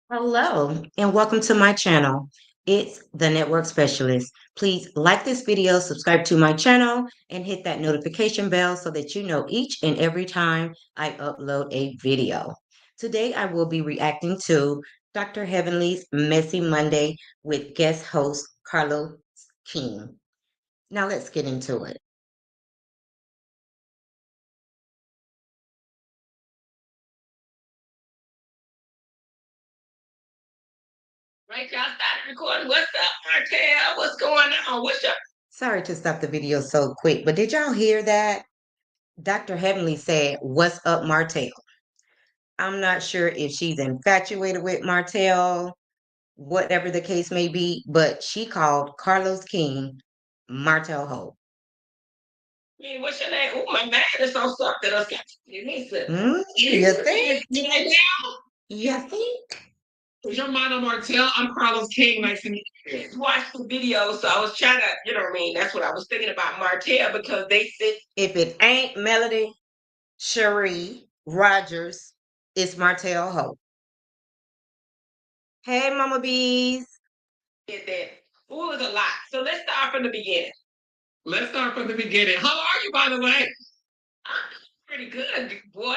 Hello, and welcome to my channel. It's the Network Specialist. Please like this video, subscribe to my channel, and hit that notification bell so that you know each and every time I upload a video. Today, I will be reacting to Dr. Heavenly's Messy Monday with guest host Carlos King. Now, let's get into it. Right, y'all started recording. What's up, Martel? What's going on? What's up? Sorry to stop the video so quick, but did y'all hear that? Dr. Heavenly said, "What's up, Martel?" I'm not sure if she's infatuated with Martel, whatever the case may be, but she called Carlos King Martel Ho. Hey, what's your name? Oh, my man is so something else. You think? You think? Your motto, Martel. I'm Carlos King. Nice to meet you. Watch the video, so I was trying to, you know what I mean? That's what I was thinking about Martel because they said if it ain't Melody, Cherie, Rogers, it's Martel Ho. Hey, Mama Bees. that. Ooh, it was a lot. So let's start from the beginning. Let's start from the beginning. How are you, by the way? I'm pretty good, boy.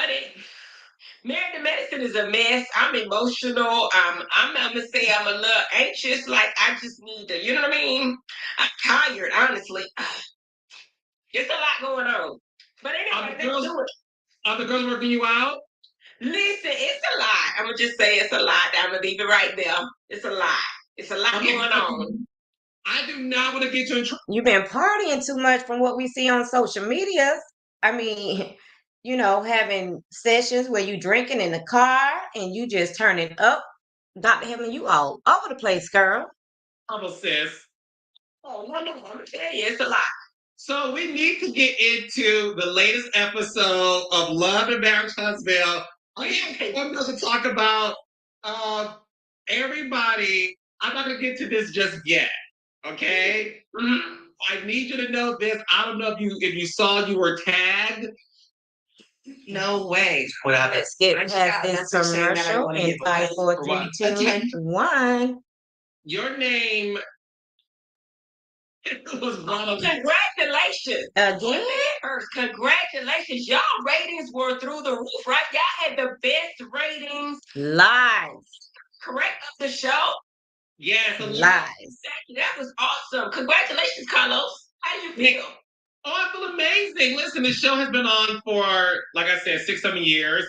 Married to medicine is a mess. I'm emotional. I'm gonna say I'm a little anxious. Like I just need to, you know what I mean? I'm tired, honestly. It's a lot going on. But anyway, let's do it. Are the girls working you out? Listen, it's a lot. I'm gonna just say it's a lot. I'm gonna leave it right there. It's a lot. It's a lot going on. I do not want to get you in trouble. You've been partying too much from what we see on social media. I mean, having sessions where you drinking in the car and you just turn it up. Dr. Heaven, you all over the place, girl. Almost sis. Oh, no, I'm gonna tell you, it's a lot. So we need to get into the latest episode of Love and Marriage Huntsville. I'm going to talk about everybody. I'm not going to get to this just yet. Okay. Mm-hmm. I need you to know this. I don't know if you saw you were tagged. No way. Well, let's get past this commercial in 5, 4, 3, 2, 1. Your name was congratulations. Again? First, congratulations. Y'all ratings were through the roof, right? Y'all had the best ratings live. Correct of the show. Yes, live. That was awesome. Congratulations, Carlos. How do you feel? Oh, I feel amazing. Listen, the show has been on for, like I said, 6, 7 years.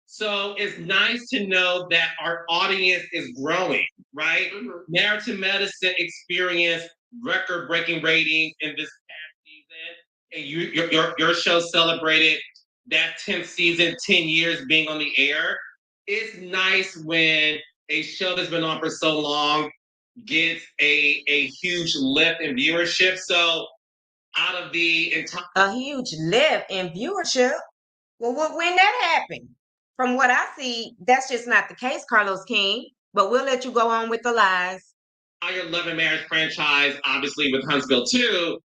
So it's nice to know that our audience is growing, right? Mm-hmm. Married to Medicine experienced record-breaking ratings in this past season, and your show celebrated that 10th season, 10 years being on the air. It's nice when a show that's been on for so long gets a huge lift in viewership. So out of the entire a huge lift in viewership. Well, when that happened? From what I see, that's just not the case, Carlos King. But we'll let you go on with the lies. Our Love and Marriage franchise, obviously with Huntsville 2,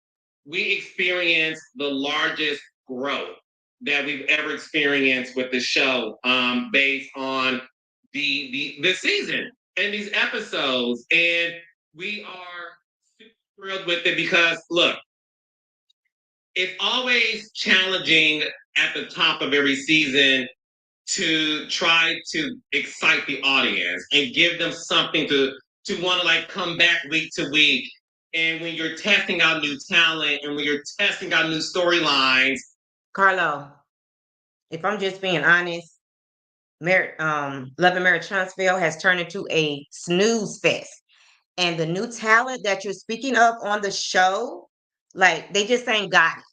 we experienced the largest growth that we've ever experienced with the show, based on this season and these episodes. And we are super thrilled with it because look, it's always challenging at the top of every season to try to excite the audience and give them something to want to like come back week to week. And when you're testing out new talent and when you're testing out new storylines, Carlo, if I'm just being honest, Love and Marriage Huntsville has turned into a snooze fest. And the new talent that you're speaking of on the show, like they just ain't got it.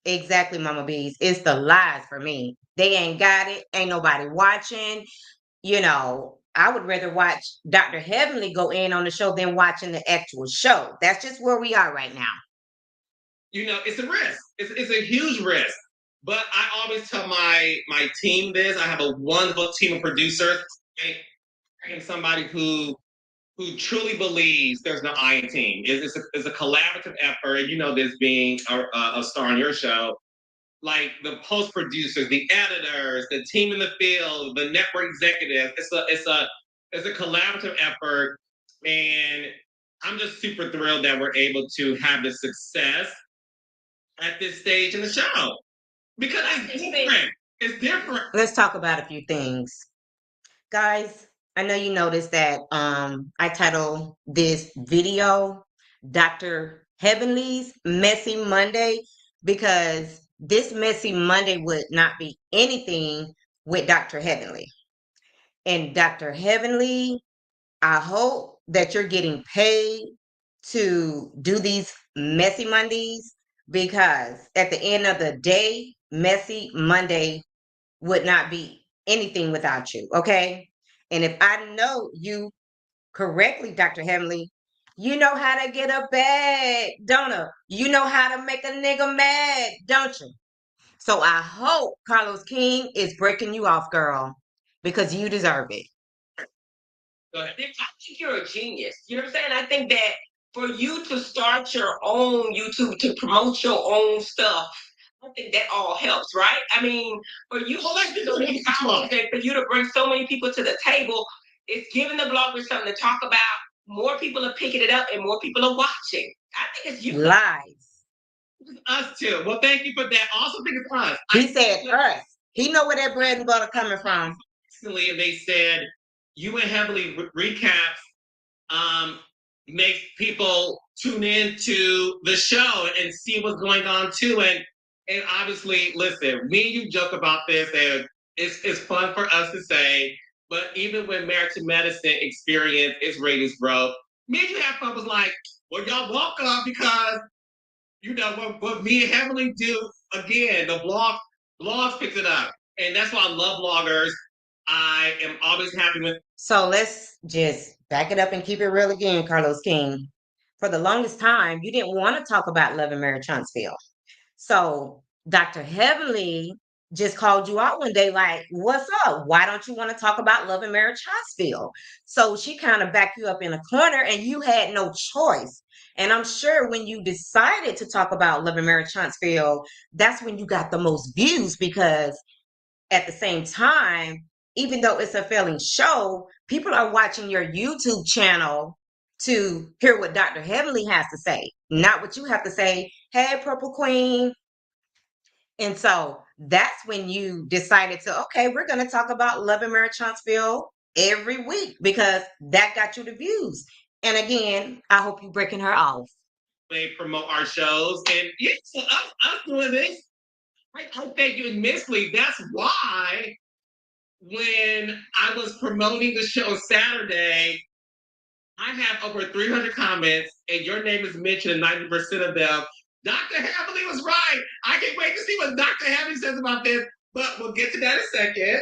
Exactly, Mama Bees. It's the lies for me. They ain't got it. Ain't nobody watching. I would rather watch Dr. Heavenly go in on the show than watching the actual show. That's just where we are right now. It's a risk. It's a huge risk. But I always tell my team this. I have a wonderful team of producers. I am somebody who truly believes there's no I in team. It's a collaborative effort. This being a star on your show. Like the post producers, the editors, the team in the field, the network executives. It's a collaborative effort, and I'm just super thrilled that we're able to have this success at this stage in the show because it's different. It's different. Let's talk about a few things. Guys, I know you noticed that I titled this video Dr. Heavenly's Messy Monday because this Messy Monday would not be anything with Dr. Heavenly. And Dr. Heavenly, I hope that you're getting paid to do these Messy Mondays because at the end of the day, Messy Monday would not be anything without you, okay? And if I know you correctly, Dr. Heavenly, you know how to get a bag, don't you? You know how to make a nigga mad, don't you? So I hope Carlos King is breaking you off, girl, because you deserve it. I think you're a genius. You know what I'm saying? I think that for you to start your own YouTube to promote your own stuff, I think that all helps, right? I mean, for you, for you to bring so many people to the table, it's giving the bloggers something to talk about. More people are picking it up, and more people are watching. I think it's you. Lies. Us too. Well, thank you for that. I also think it's us. He said us. He know where that bread and butter coming from. Recently, they said you and Heavily recaps makes people tune into the show and see what's going on too. And obviously, listen, me and you joke about this, and it's fun for us to say. But even when Married to Medicine experienced its ratings growth, me and you have fun was like, well, y'all welcome because you know what me and Heavily do again. The blogs picks it up, and that's why I love bloggers. I am always happy with. So let's just back it up and keep it real again, Carlos King. For the longest time, you didn't want to talk about Love and Marriage Huntsville. So Dr. Heavenly just called you out one day, like, what's up? Why don't you want to talk about Love and Marriage Huntsville? So she kind of backed you up in a corner and you had no choice. And I'm sure when you decided to talk about Love and Marriage Huntsville, that's when you got the most views because at the same time, even though it's a failing show, people are watching your YouTube channel to hear what Dr. Heavenly has to say, not what you have to say. Hey, Purple Queen. And so that's when you decided to, okay, we're going to talk about Love and Marriage Huntsville every week because that got you the views. And again, I hope you're breaking her off. They promote our shows, and yes, us doing this. I thank you immensely. That's why when I was promoting the show Saturday, I have over 300 comments, and your name is mentioned in 90% of them. Dr. Heavenly was right. I can't wait to see what Dr. Heavenly says about this, but we'll get to that in a second.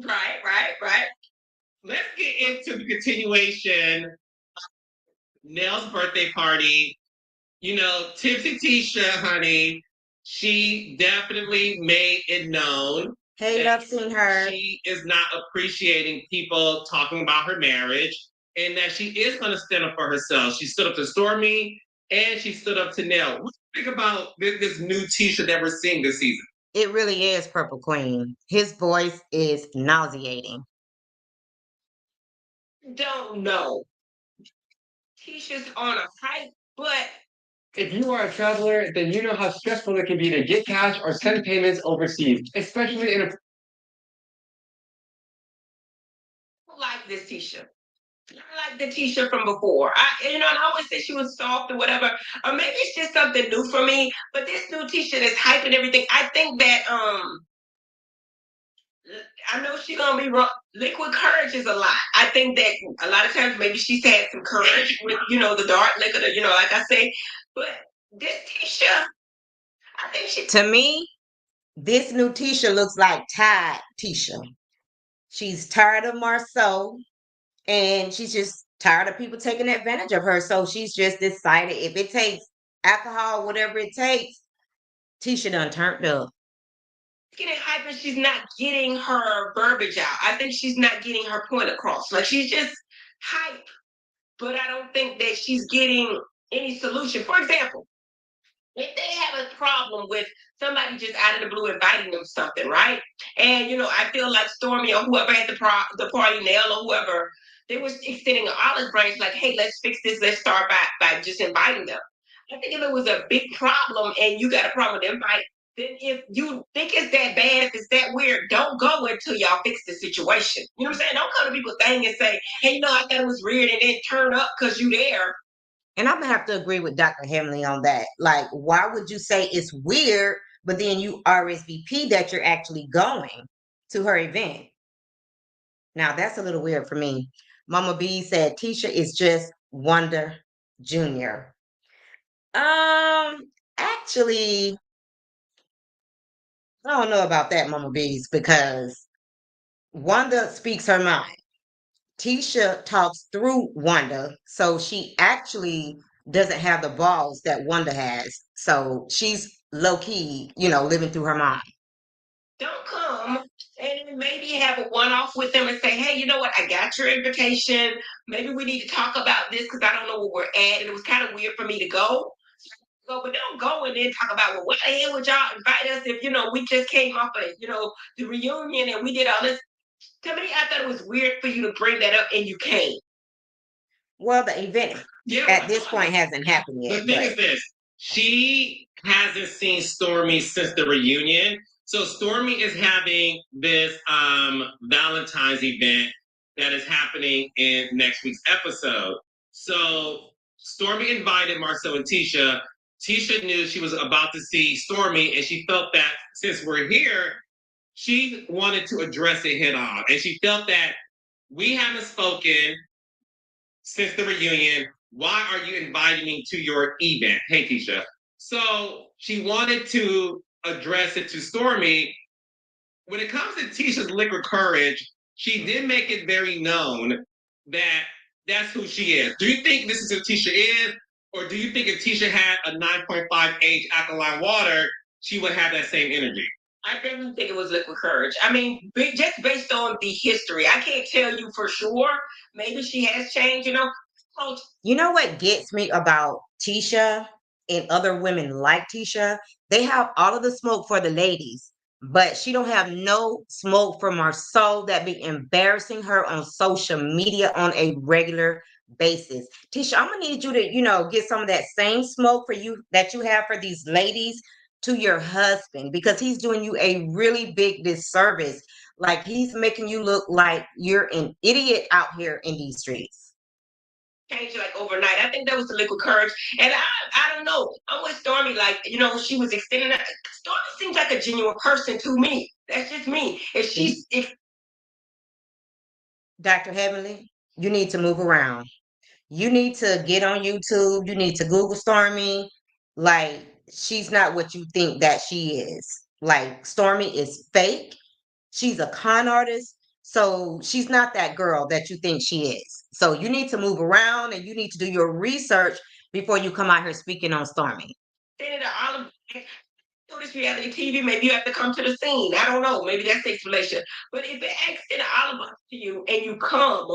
Right. Let's get into the continuation. Nell's birthday party. You know, Tipsy Tisha, honey, she definitely made it known. Hey, love seeing her. She is not appreciating people talking about her marriage and that she is going to stand up for herself. She stood up to Stormy and she stood up to Nell. What do you think about this new Tisha that we're seeing this season? It really is Purple Queen. His voice is nauseating. Don't know. Tisha's on a hype, but if you are a traveler, then you know how stressful it can be to get cash or send payments overseas, especially in a. I like this Tisha. I like the Tisha from before. And I always say she was soft or whatever, or maybe it's just something new for me. But this new Tisha that's hyping everything. I think that I know she's gonna be wrong. Liquid courage is a lot. I think that a lot of times maybe she's had some courage with the dark liquor, like I say. But this Tisha, I think she. To me, this new Tisha looks like tired Tisha. She's tired of Marsau, and she's just tired of people taking advantage of her. So she's just decided if it takes alcohol, whatever it takes, Tisha done turned up. Getting hyper, she's not getting her verbiage out. I think she's not getting her point across. Like she's just hype, but I don't think that she's getting any solution. For example, if they have a problem with somebody just out of the blue inviting them something, right? And I feel like Stormy or whoever at the party, Nell or whoever, they were extending an olive branch, like, hey, let's fix this. Let's start by just inviting them. I think if it was a big problem and you got a problem with invite, then if you think it's that bad, if it's that weird, don't go until y'all fix the situation. You know what I'm saying? Don't come to people's thing and say, hey, I thought it was weird, and then turn up because you there. And I'm gonna have to agree with Dr. Hemley on that. Like, why would you say it's weird, but then you RSVP that you're actually going to her event? Now that's a little weird for me. Mama B said Tisha is just Wonder Junior. Actually, I don't know about that, Mama B's, because Wanda speaks her mind. Tisha talks through Wanda, so she actually doesn't have the balls that Wanda has. So she's low key, living through her mind. Don't come and maybe have a one off with them and say, hey, you know what? I got your invitation. Maybe we need to talk about this because I don't know where we're at. And it was kind of weird for me to go. But don't go and then talk about, well, what the hell would y'all invite us if, we just came off of, the reunion and we did all this. To me, I thought it was weird for you to bring that up and you came. Well, the event at this point hasn't happened yet. The thing is this, she hasn't seen Stormy since the reunion. So Stormy is having this Valentine's event that is happening in next week's episode. So Stormy invited Marsau and Tisha. Tisha knew she was about to see Stormy, and she felt that since we're here, she wanted to address it head on. And she felt that we haven't spoken since the reunion. Why are you inviting me to your event? Hey, Tisha. So she wanted to address it to Stormy. When it comes to Tisha's liquid courage, she did make it very known that that's who she is. Do you think this is who Tisha is? Or do you think if Tisha had a 9.5 age alkaline water, she would have that same energy? I definitely think it was liquid courage. I mean, just based on the history, I can't tell you for sure. Maybe she has changed, You know what gets me about Tisha and other women like Tisha? They have all of the smoke for the ladies, but she don't have no smoke for Marsau that be embarrassing her on social media on a regular basis. Tisha, I'm gonna need you to, get some of that same smoke for you that you have for these ladies to your husband, because he's doing you a really big disservice. Like, he's making you look like you're an idiot out here in these streets. Change like overnight. I think that was the liquid courage. And I don't know. I'm with Stormy. Like, she was extending that. Stormy seems like a genuine person to me. That's just me. If Dr. Heavenly, you need to move around. You need to get on YouTube. You need to Google Stormy. Like, she's not what you think that she is. Like, Stormy is fake. She's a con artist. So she's not that girl that you think she is. So you need to move around and you need to do your research before you come out here speaking on Stormy. this reality TV, maybe you have to come to the scene. I don't know. Maybe that's the explanation. But if it acts in an olive to you and you come,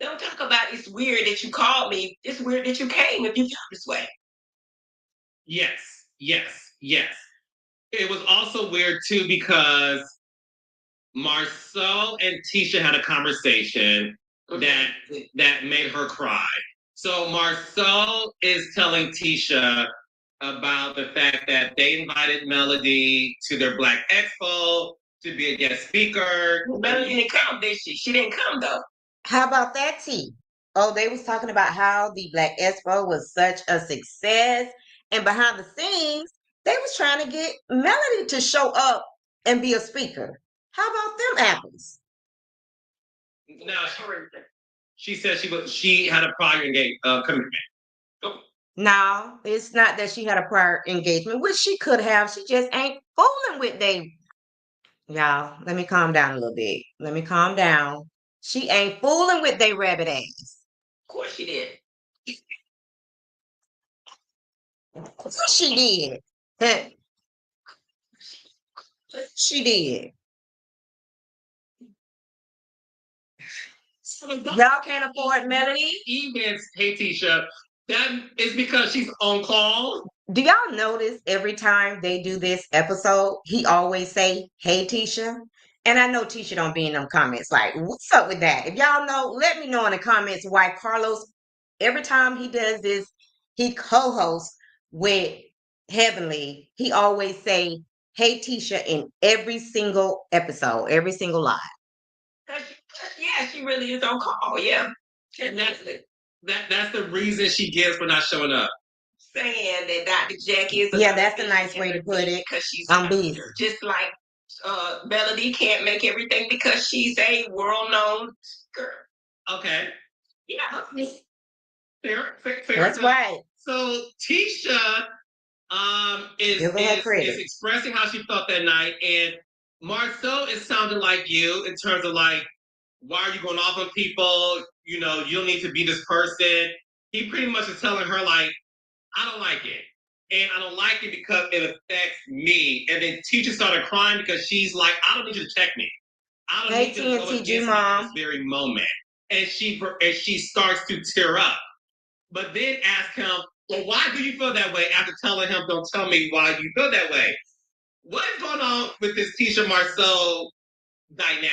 don't talk about it's weird that you called me. It's weird that you came if you feel this way. Yes. It was also weird too because Marsau and Tisha had a conversation that made her cry. So Marsau is telling Tisha about the fact that they invited Melody to their Black Expo to be a guest speaker. Melody didn't come, did she? She didn't come though. How about that, T? Oh, they was talking about how the Black Expo was such a success, and behind the scenes, they was trying to get Melody to show up and be a speaker. How about them apples? No, she said she had a prior commitment. No, it's not that she had a prior engagement, which she could have. She just ain't fooling with they. Y'all, let me calm down a little bit. Let me calm down. She ain't fooling with they rabbit ass. Of course she did. Of course she did. She did. Y'all can't afford Melody. Events, hey Tisha, that is because she's on call. Do y'all notice every time they do this episode, he always say, "Hey Tisha," And I know Tisha don't be in them comments. Like, what's up with that? If y'all know, let me know in the comments why Carlos, every time he does this, he co-hosts with Heavenly, he always say, "Hey Tisha" in every single episode, every single live. Yeah, she really is on call. Yeah, and that's the reason she gives for not showing up. Saying that Dr. Jackie is Yeah, that's a nice way to put it. because she's I'm busy. just like Melody can't make everything because she's a world-known girl. Okay. Yeah. Fair That's enough. right. So Tisha is expressing how she felt that night, and Marsau is sounding like you in terms of like, why are you going off on people? You know, you don't need to be this person. He pretty much is telling her like, I don't like it. And I don't like it because it affects me. And then Tisha started crying because she's like, I don't need you to check me. I don't need you to go against me at this very moment. And she starts to tear up. But then ask him, well, why do you feel that way? After telling him, don't tell me why you feel that way. What is going on with this Tisha Marsau dynamic?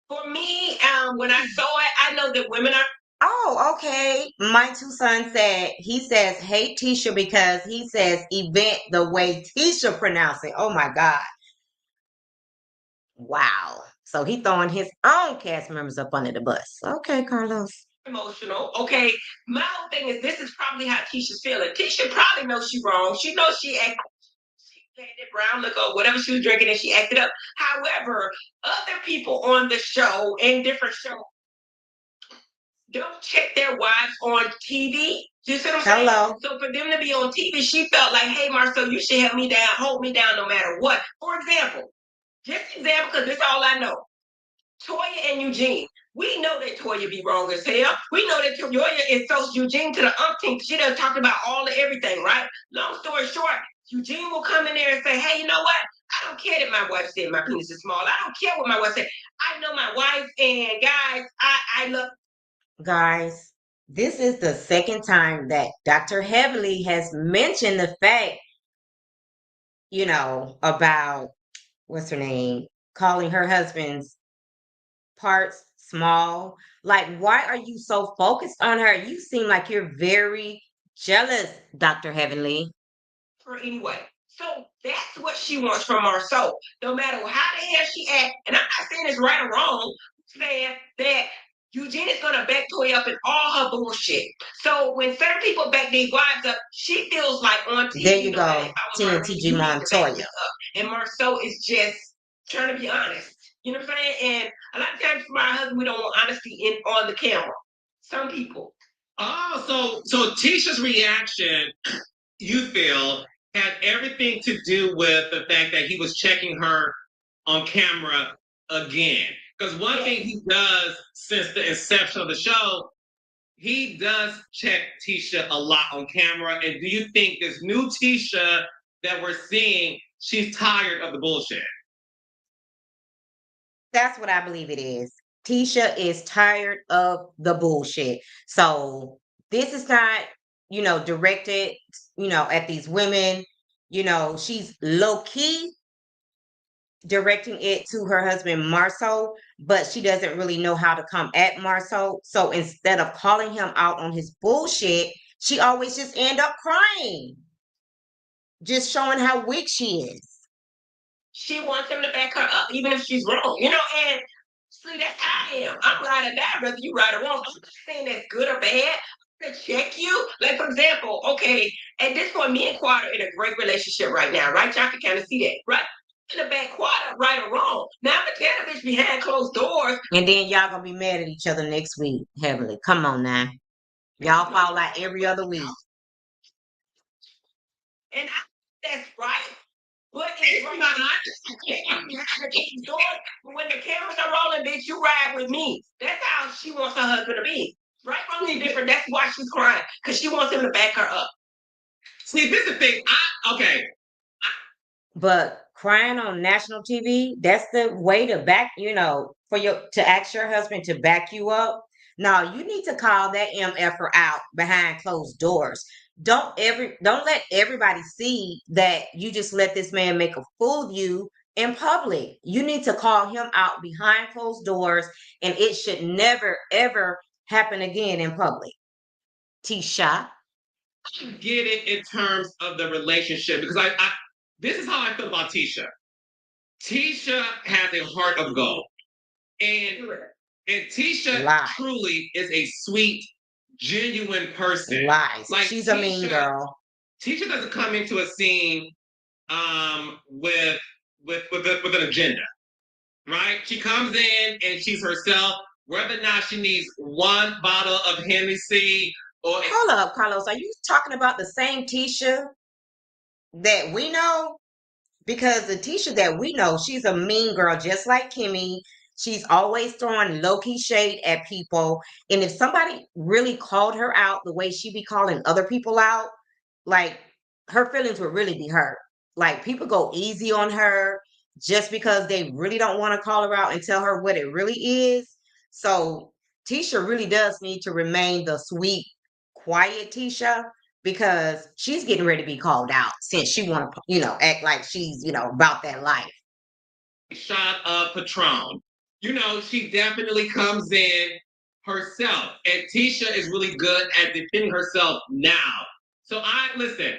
For me, when I saw it, I know that women are. Oh, okay. My two sons said, he says, "Hey Tisha," because he says event the way Tisha pronounce it. Oh my God. Wow. So he throwing his own cast members up under the bus. Okay, Carlos. Emotional. Okay. My whole thing is this is probably how Tisha's feeling. Tisha probably knows she's wrong. She knows she had that brown liquor, whatever she was drinking, and she acted up. However, other people on the show in different shows don't check their wives on TV. You see what I'm saying? Hello. So for them to be on TV, she felt like, hey, Marsau, you should help me down, hold me down no matter what. For example, because this is all I know. Toya and Eugene. We know that Toya be wrong as hell. We know that Toya insults Eugene to the umpteenth. She done talked about all of everything, right? Long story short, Eugene will come in there and say, hey, you know what? I don't care that my wife said my penis is small. I don't care what my wife said. I know my wife, and guys, I love. Guys, this is the second time that Dr. Heavenly has mentioned the fact, about what's her name, calling her husband's parts small. Like, why are you so focused on her? You seem like you're very jealous, Dr. Heavenly. Her anyway. So that's what she wants from Marsau. No matter how the hell she act, and I'm not saying it's right or wrong, saying that Eugene is gonna back Toy up in all her bullshit. So when certain people back their wives up, she feels like on TV. There you go, TNTG Montoya. And Marsau is just trying to be honest. You know what I'm saying? And a lot of times for my husband, we don't want honesty on the camera. Some people. Oh, so Tisha's reaction, you feel, had everything to do with the fact that he was checking her on camera again. Because one thing he does since the inception of the show, he does check Tisha a lot on camera. And do you think this new Tisha that we're seeing, she's tired of the bullshit? That's what I believe it is. Tisha is tired of the bullshit. So this is not, directed, at these women. She's low key directing it to her husband Marsau, but she doesn't really know how to come at Marsau. So instead of calling him out on his bullshit, she always just end up crying, just showing how weak she is. She wants him to back her up, even if she's wrong, and see, that's how I am. I'm right or die, whether you right or wrong. I'm not saying that's good or bad. To check you, like for example, okay, at this point, me and Quad are in a great relationship right now, right? Y'all can kind of see that, right? In the back quarter, right or wrong. Now I'm gonna tell bitch behind closed doors. And then y'all gonna be mad at each other next week, Heavenly. Come on now. Y'all fall out every other week. And that's right. But it's not. When the cameras are rolling, bitch, you ride with me. That's how she wants her husband to be. Right, wrong, is different. That's why she's crying, because she wants him to back her up. See, this is the thing. But crying on national TV, that's the way to back, to ask your husband to back you up. No, you need to call that MFer out behind closed doors. Don't let everybody see that you just let this man make a fool of you in public. You need to call him out behind closed doors, and it should never, ever happen again in public. Tisha. Get it in terms of the relationship because I this is how I feel about Tisha. Tisha has a heart of gold, and Tisha Lies. truly is a sweet, genuine person. Lies. Like She's a mean girl. Tisha doesn't come into a scene with an agenda, right? She comes in and she's herself, whether or not she needs one bottle of Hennessy or Hold up, Carlos. Are you talking about the same Tisha that we know? Because the Tisha that we know, she's a mean girl, just like Kimmy. She's always throwing low-key shade at people. And if somebody really called her out the way she be calling other people out, like her feelings would really be hurt. Like people go easy on her just because they really don't want to call her out and tell her what it really is. So Tisha really does need to remain the sweet, quiet Tisha because she's getting ready to be called out since she want to, act like she's, about that life. shot of Patron. She definitely comes in herself, and Tisha is really good at defending herself now. So listen.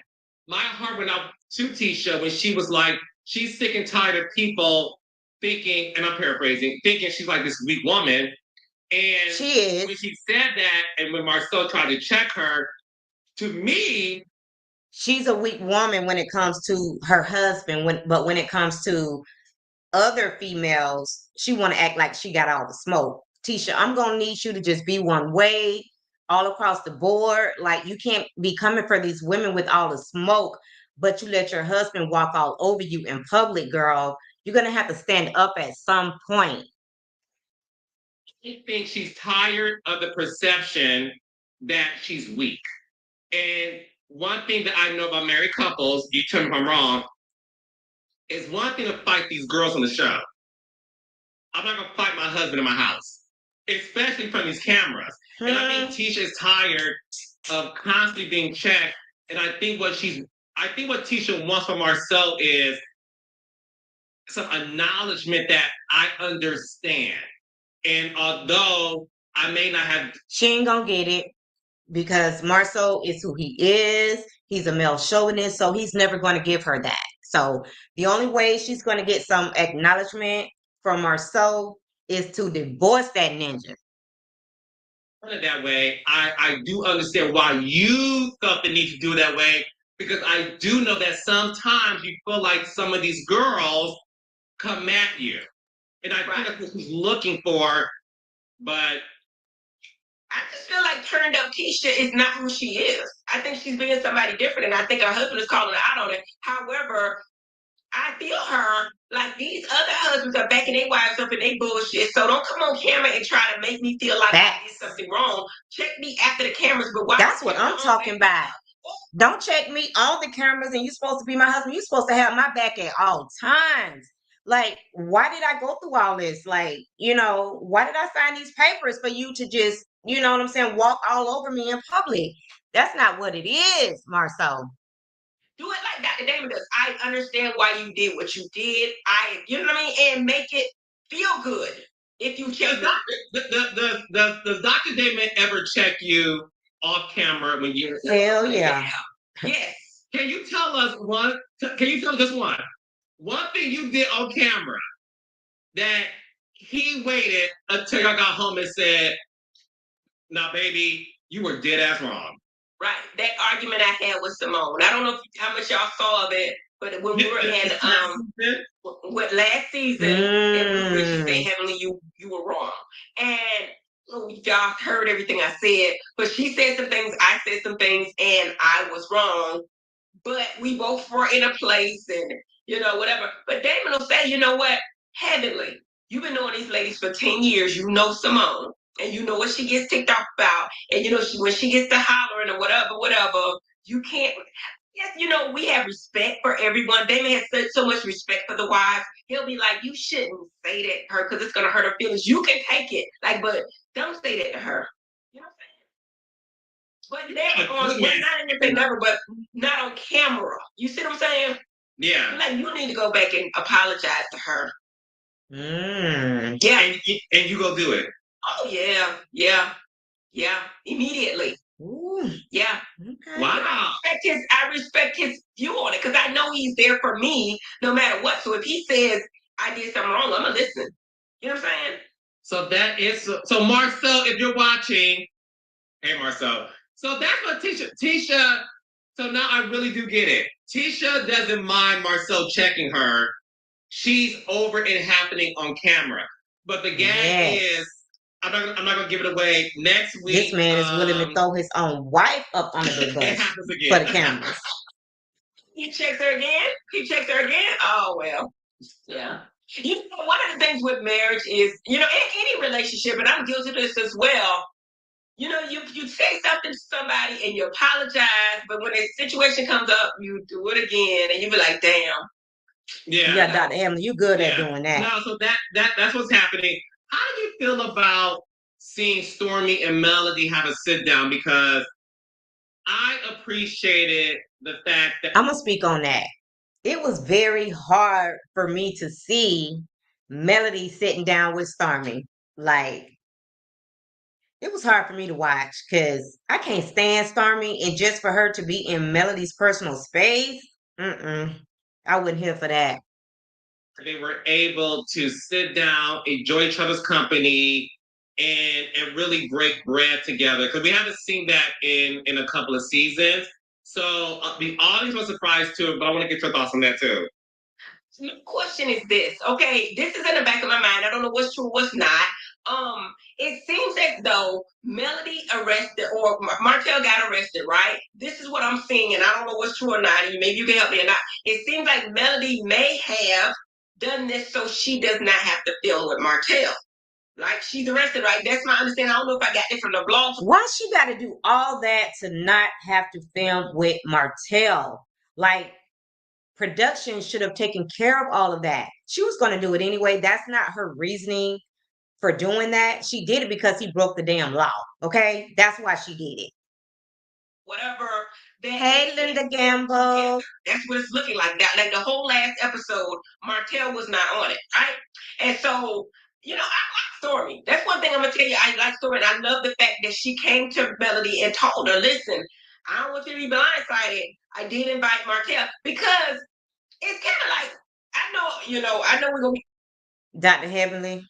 My heart went out to Tisha when she was like, she's sick and tired of people thinking, and I'm paraphrasing, thinking she's like this weak woman. And she is. When she said that, and when Marsau tried to check her, to me, she's a weak woman when it comes to her husband. But when it comes to other females, she want to act like she got all the smoke. Tisha, I'm gonna need you to just be one way all across the board. Like you can't be coming for these women with all the smoke, but you let your husband walk all over you in public, girl. You're gonna have to stand up at some point. I think she's tired of the perception that she's weak. And one thing that I know about married couples, you tell me if I'm wrong, is one thing to fight these girls on the show. I'm not gonna fight my husband in my house, especially from these cameras. And I think Tisha is tired of constantly being checked. And I think what Tisha wants from Marsau is some acknowledgement that I understand. And although I may not have, she ain't gonna get it because Marsau is who he is. He's a male chauvinist, so he's never going to give her that. So the only way she's going to get some acknowledgement from Marsau is to divorce that ninja. That way, I do understand why you felt the need to do it that way, because I do know that sometimes you feel like some of these girls come at you. And I think that's what she's looking for, but I just feel like turned up Tisha is not who she is. I think she's being somebody different, and I think her husband is calling her out on it. However, I feel her like these other husbands are backing their wives up in their bullshit. So don't come on camera and try to make me feel like I did something wrong. Check me after the cameras, but why? That's what I'm talking about. Don't check me on the cameras, and you're supposed to be my husband. You're supposed to have my back at all times. Like, why did I go through all this? Like, why did I sign these papers for you to just, you know what I'm saying, walk all over me in public? That's not what it is, Marsau. Do it like Dr. Damon does. I understand why you did what you did. You know what I mean? And make it feel good if you check. Does Dr. Damon ever check you off camera when you're? Hell yeah. Yes. Can you tell us just one thing you did on camera that he waited until y'all got home and said, "Now, baby, you were dead ass wrong." Right. That argument I had with Simone. I don't know how much y'all saw of it, but when we were in what last season, and we were saying, Heavenly, you were wrong. And y'all heard everything I said, but she said some things, I said some things, and I was wrong. But we both were in a place and whatever. But Damon will say, you know what? Heavenly, you've been knowing these ladies for 10 years. You know Simone. And you know what she gets ticked off about. And when she gets to hollering or whatever, you can't. Yes, we have respect for everyone. Damon has so much respect for the wives. He'll be like, you shouldn't say that to her because it's going to hurt her feelings. You can take it. But don't say that to her. You know what I'm saying? But never, not in the never, but not on camera. You see what I'm saying? Yeah. Like, you need to go back and apologize to her. Yeah. And you go do it. Oh yeah, immediately. Ooh. Yeah. Okay. Wow. I respect his view on it because I know he's there for me no matter what. So if he says I did something wrong, I'm gonna listen. You know what I'm saying? So that is so Marsau, if you're watching, hey Marsau. So that's what Tisha. So now I really do get it. Tisha doesn't mind Marsau checking her. She's over it happening on camera. But the gag is, I'm not gonna give it away. Next week, this man is willing to throw his own wife up under the bus it happens again for the cameras. He checks her again. Oh well, yeah. You know, one of the things with marriage is, you know, in any relationship, and I'm guilty of this as well. You know, you say something to somebody and you apologize, but when a situation comes up, you do it again, and you be like, "Damn." Yeah, Dr. Hamlin, you good at doing that. No, so that's what's happening. How do you feel about seeing Stormy and Melody have a sit down? Because I appreciated the fact that I'm gonna speak on that. It was very hard for me to see Melody sitting down with Stormy. Like, it was hard for me to watch because I can't stand Stormy, and just for her to be in Melody's personal space, I wouldn't here for that. they were able to sit down, enjoy each other's company, and really break bread together. Because we haven't seen that in a couple of seasons. So the audience was surprised too, but I want to get your thoughts on that too. The question is this. Okay, this is in the back of my mind. I don't know what's true, what's not. It seems as though Melody arrested or Martel got arrested, right? This is what I'm seeing, and I don't know what's true or not. And maybe you can help me or not. It seems like Melody may have done this so she does not have to deal with Martel. Like, she's arrested, right? That's my understanding. I don't know if I got it from the blogs. Why she got to do all that to not have to film with Martel? Like, production should have taken care of all of that. She was going to do it anyway. That's not her reasoning for doing that. She did it because he broke the damn law. Okay, that's why she did it. Whatever. Hey, Linda Gamble. That's what it's looking like. That, like the whole last episode, Martel was not on it, right? And so, you know, I like Stormy. That's one thing I'm gonna tell you. I like Stormy, and I love the fact that she came to Melody and told her, "Listen, I don't want you to be blindsided. I did invite Martel because it's kind of like I know we're gonna be." Dr. Heavenly,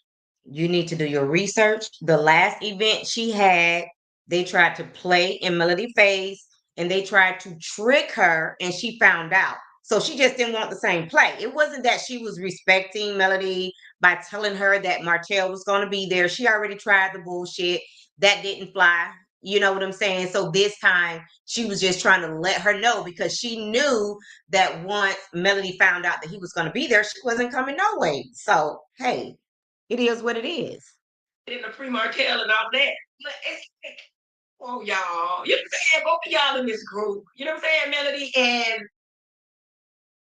you need to do your research. The last event she had, they tried to play in Melody's face and they tried to trick her, and she found out. So she just didn't want the same play. It wasn't that she was respecting Melody by telling her that Martel was going to be there. She already tried the bullshit. That didn't fly. You know what I'm saying? So this time she was just trying to let her know, because she knew that once Melody found out that he was going to be there, she wasn't coming no way. So, hey, it is what it is. In the free Martel and all that. But it's like, oh, y'all. You know what I'm saying? Both of y'all in this group. You know what I'm saying, Melody? And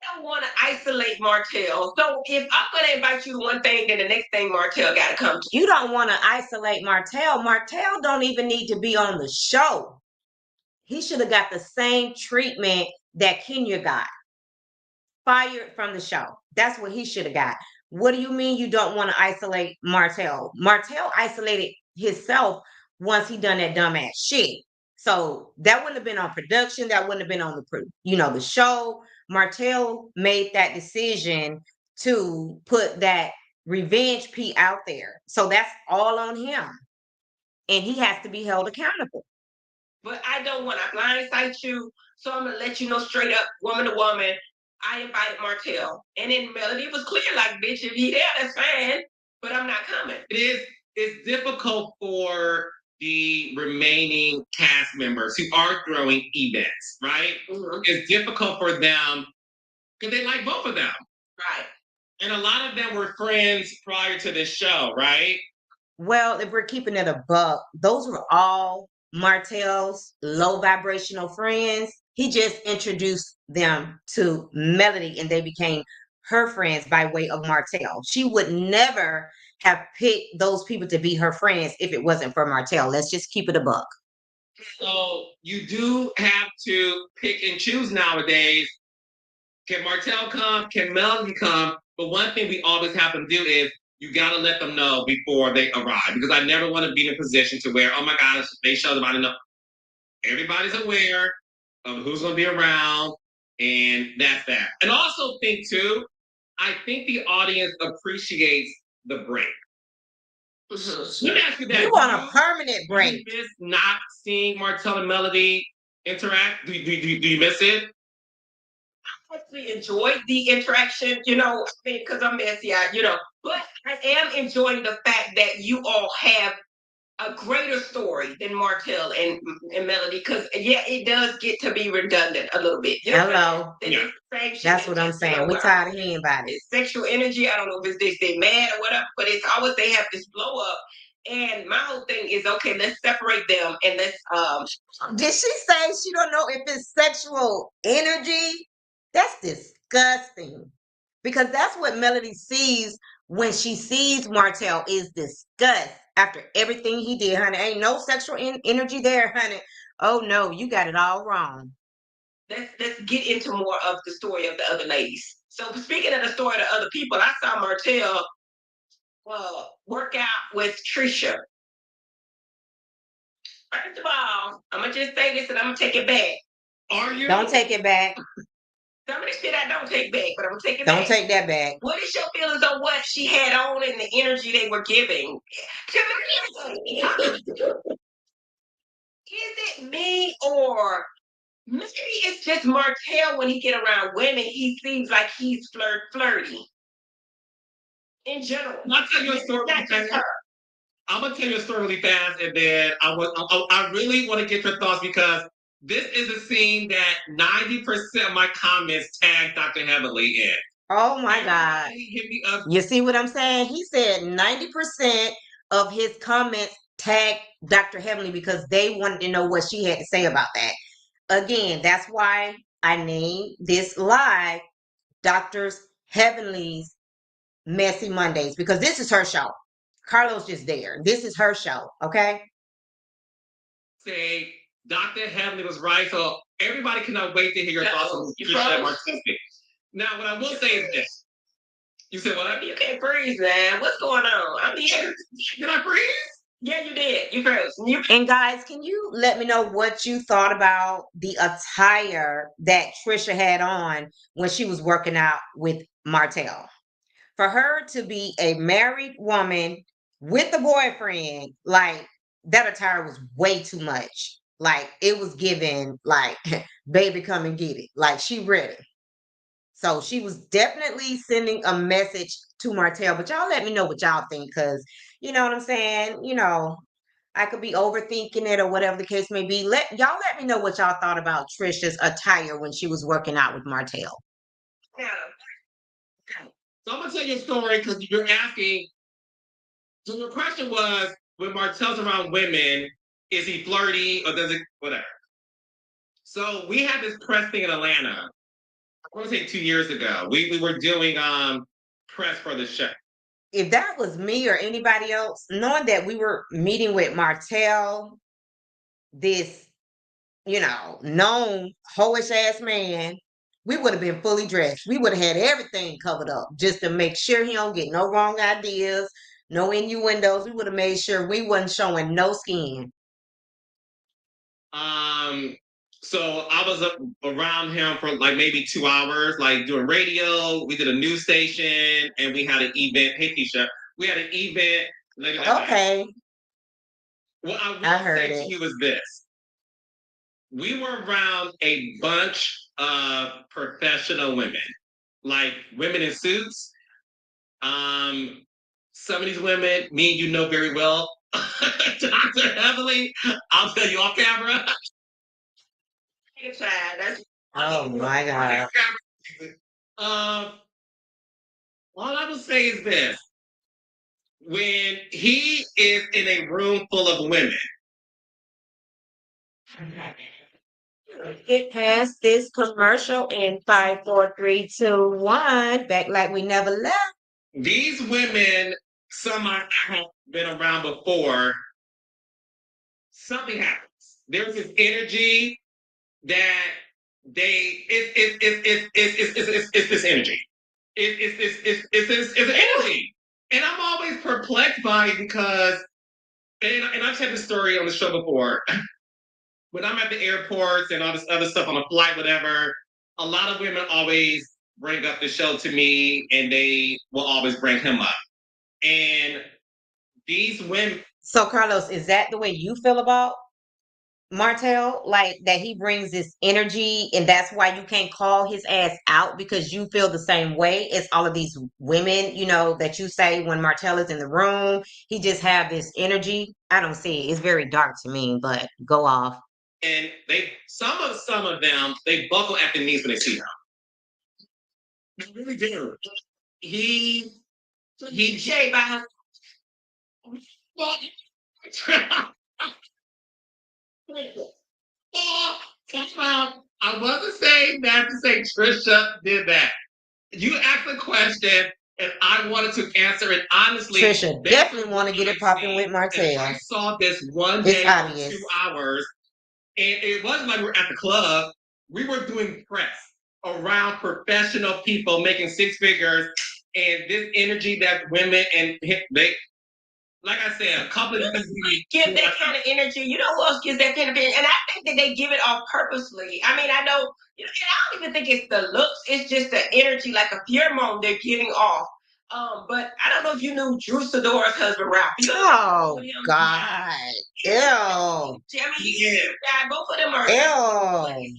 I don't want to isolate Martel. So if I'm going to invite you to one thing, then the next thing Martel got to come to. You don't want to isolate Martel. Martel don't even need to be on the show. He should have got the same treatment that Kenya got. Fired from the show. That's what he should have got. What do you mean you don't want to isolate Martel? Martel isolated himself once he done that dumbass shit. So that wouldn't have been on production. That wouldn't have been on the show. Martel made that decision to put that revenge P out there. So that's all on him. And he has to be held accountable. But I don't want to blindside you. So I'm going to let you know straight up, woman to woman, I invited Martel. And then Melody was clear, like, bitch, if he there, that's fine. But I'm not coming. It's difficult for the remaining cast members who are throwing events, right? Mm-hmm. It's difficult for them because they like both of them. Right. And a lot of them were friends prior to this show, right? Well, if we're keeping it a buck, those were all Martel's low vibrational friends. He just introduced them to Melody and they became her friends by way of Martel. She would never have picked those people to be her friends if it wasn't for Martel. Let's just keep it a buck. So you do have to pick and choose nowadays. Can Martel come? Can Melody come? But one thing we always have them do is you got to let them know before they arrive, because I never want to be in a position to where, oh my gosh, they showed them. I don't know. Everybody's aware of who's going to be around, and that's that. And also think too, I think the audience appreciates the break. Let me ask you that. You want a permanent break. Do you miss not seeing Martel and Melody interact? Do you miss it? I actually enjoyed the interaction, because I'm messy, but I am enjoying the fact that you all have a greater story than Martel and Melody, because it does get to be redundant a little bit. Hello. Yeah. That's what I'm saying. We're tired of hearing about it. It's sexual energy. I don't know if it's they mad or whatever, but it's always they have this blow up. And my whole thing is, okay, let's separate them and let's Did she say she don't know if it's sexual energy? That's disgusting. Because that's what Melody sees when she sees Martel is disgust after everything he did, honey. Ain't no sexual energy there, honey. Oh no, you got it all wrong. Let's get into more of the story of the other ladies. So speaking of the story of the other people, I saw Martel work out with Tisha. First of all, I'm gonna just say this and I'm gonna take it back. Are you? Don't take it back. Some of this shit I don't take back, but I'm gonna take it back. Don't take that back. What is your feelings on what she had on and the energy they were giving? Is it me, or maybe it's just Martel when he get around women, he seems like he's flirty. In general. I'll tell you a story really fast. I'm gonna tell you a story really fast, and then I really want to get your thoughts, because this is a scene that 90% of my comments tag Dr. Heavenly in. Oh my God. Hit me up. You see what I'm saying? He said 90% of his comments tagged Dr. Heavenly because they wanted to know what she had to say about that. Again, that's why I named this live Doctor's Heavenly's Messy Mondays, because this is her show. Carlos just there. This is her show, okay? Say Dr. Heavenly was right, so everybody cannot wait to hear your thoughts on Tisha and Marsau. Now, what I will say is this. You said what? You can't freeze, man. What's going on? I'm here. Did I freeze? Yeah, you did. You froze. And guys, can you let me know what you thought about the attire that Tisha had on when she was working out with Martel? For her to be a married woman with a boyfriend, like, that attire was way too much. Like, it was giving, like, baby, come and get it. Like, she ready. So she was definitely sending a message to Martel. But y'all let me know what y'all think, because you know what I'm saying? I could be overthinking it or whatever the case may be. Let me know what y'all thought about Trisha's attire when she was working out with Martel. Yeah. So I'm gonna tell you a story, because you're asking. So your question was, when Martel's around women, is he flirty or does it whatever? So we had this press thing in Atlanta. I want to say 2 years ago. We were doing press for the show. If that was me or anybody else, knowing that we were meeting with Martel, this, known hoish ass man, we would have been fully dressed. We would have had everything covered up just to make sure he don't get no wrong ideas, no innuendos. We would have made sure we wasn't showing no skin. So I was around him for like maybe 2 hours, like doing radio. We did a news station, and we had an event. Hey, Tisha, we had an event later that Okay. night. What I will heard say it. to you is this: we were around a bunch of professional women, like women in suits. Some of these women, me and you know very well. Dr. Heavenly, I'll tell you off camera. Oh my God. All I will say is this: when he is in a room full of women, Get past this commercial in 5, 4, 3, 2, 1. Back like we never left. these women, some I have been around before, something happens. There's this energy that it's this energy. It's an energy. And I'm always perplexed by it because, and I've said this story on the show before. When I'm at the airports and all this other stuff on a flight, whatever, a lot of women always bring up the show to me and they will always bring him up. And these women. So, Carlos, is that the way you feel about Martel? Like that he brings this energy, and that's why you can't call his ass out because you feel the same way as all of these women, that you say when Martel is in the room, he just have this energy. I don't see it. It's very dark to me, but go off. And some of them, they buckle at the knees when they see him. They really do. He Jay by I wasn't saying that to say Trisha did that. You asked the question, and I wanted to answer it honestly. Trisha definitely want to get it popping with Martel. I saw this one day for 2 hours, and it wasn't like we were at the club. We were doing press around professional people making 6 figures, and this energy that women and they. Like I said, a couple of these give that kind of energy. You know who else gives that kind of energy? And I think that they give it off purposely. I mean, I know, and I don't even think it's the looks. It's just the energy, like a pheromone they're giving off. But I don't know if you knew Drew Sidora's husband, Ralph. Oh, God. Ew. I mean, both of them are. Ew.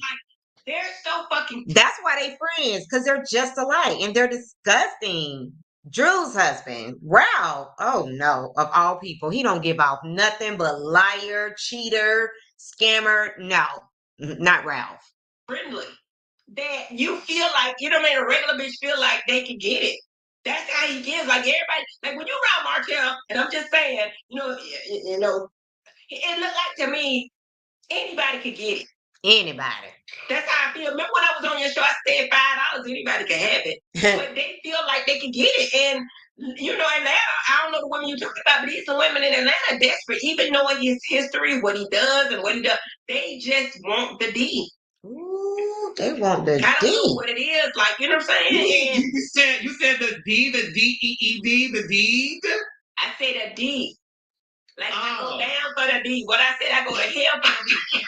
They're so fucking. That's why they friends, because they're just alike and they're disgusting. Drew's husband, Ralph. Oh no, of all people, he don't give off nothing but liar, cheater, scammer. No, not Ralph. Friendly. That you feel like, a regular bitch feel like they can get it. That's how he gives. Like everybody, like when you around Martel, and I'm just saying, it looked like to me, anybody could get it. Anybody. That's how I feel. Remember when I was on your show, I said $5, anybody can have it. But they feel like they can get it. And, Atlanta, I don't know the women you talking about, but these are women in Atlanta desperate. Even knowing his history, what he does and what he does, they just want the D. Ooh, they want the D. I don't know what it is. Like, you know what I'm saying? You said the D, the D-E-E-D, the deed? I said a D. Like, I go down for the D. What I said, I go to hell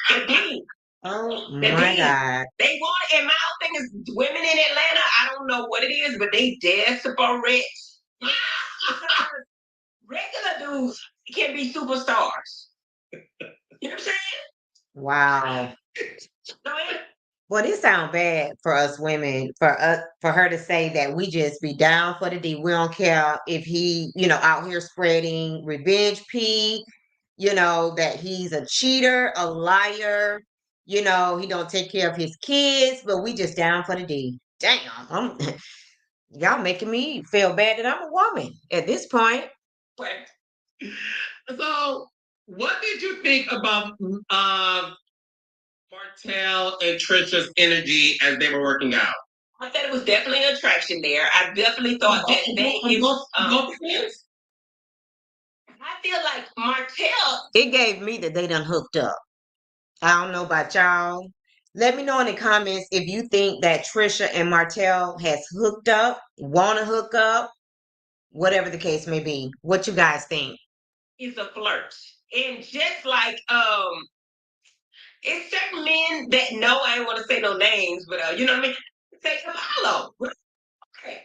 for the D. Oh my God. They want it, and my whole thing is women in Atlanta, I don't know what it is, but they desperate. Regular dudes can be superstars. You know what I'm saying? Wow. No, Well, this sounds bad for us women, for her to say that we just be down for the D. We don't care if he, out here spreading revenge pee, that he's a cheater, a liar, he don't take care of his kids, but we just down for the D. Damn, y'all making me feel bad that I'm a woman at this point. So, what did you think about Martel and Trisha's energy as they were working out? I thought it was definitely an attraction there. I definitely thought that I feel like Martel. It gave me that they done hooked up. I don't know about y'all. Let me know in the comments if you think that Trisha and Martel has hooked up, want to hook up, whatever the case may be. What you guys think? He's a flirt. And just like, it's certain men that know, I don't want to say no names, but you know what I mean? Say hello. Okay.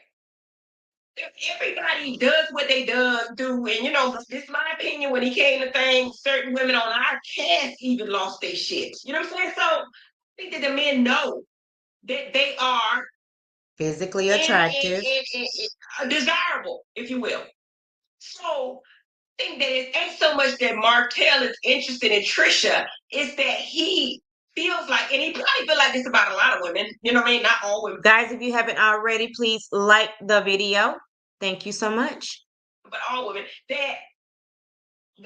Everybody does what they do, and this is my opinion. When he came to things, certain women on our cast even lost their shit. You know what I'm saying? So I think that the men know that they are physically attractive, and desirable, if you will. So I think that it ain't so much that Martel is interested in Trisha, it's that he feels like, and he probably feel like this about a lot of women, you know what I mean? Not all women. Guys, if you haven't already, please like the video. Thank you so much. But all women, that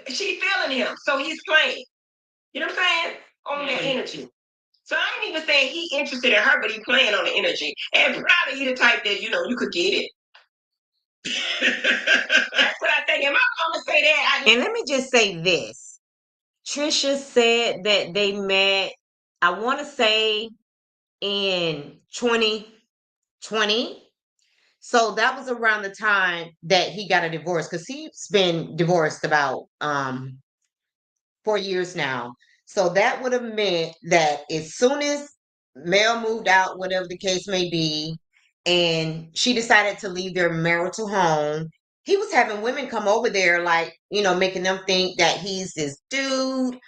she feeling him, so he's playing. You know what I'm saying? On that energy. So I ain't even saying he interested in her, but he playing on the energy. And probably he the type that, you could get it. That's what I think. Am I gonna say that? And let me just say this. Trisha said that they met, I want to say in 2020. So that was around the time that he got a divorce because he's been divorced about 4 years now. So that would have meant that as soon as Mel moved out, whatever the case may be, and she decided to leave their marital home, he was having women come over there, like, making them think that he's this dude.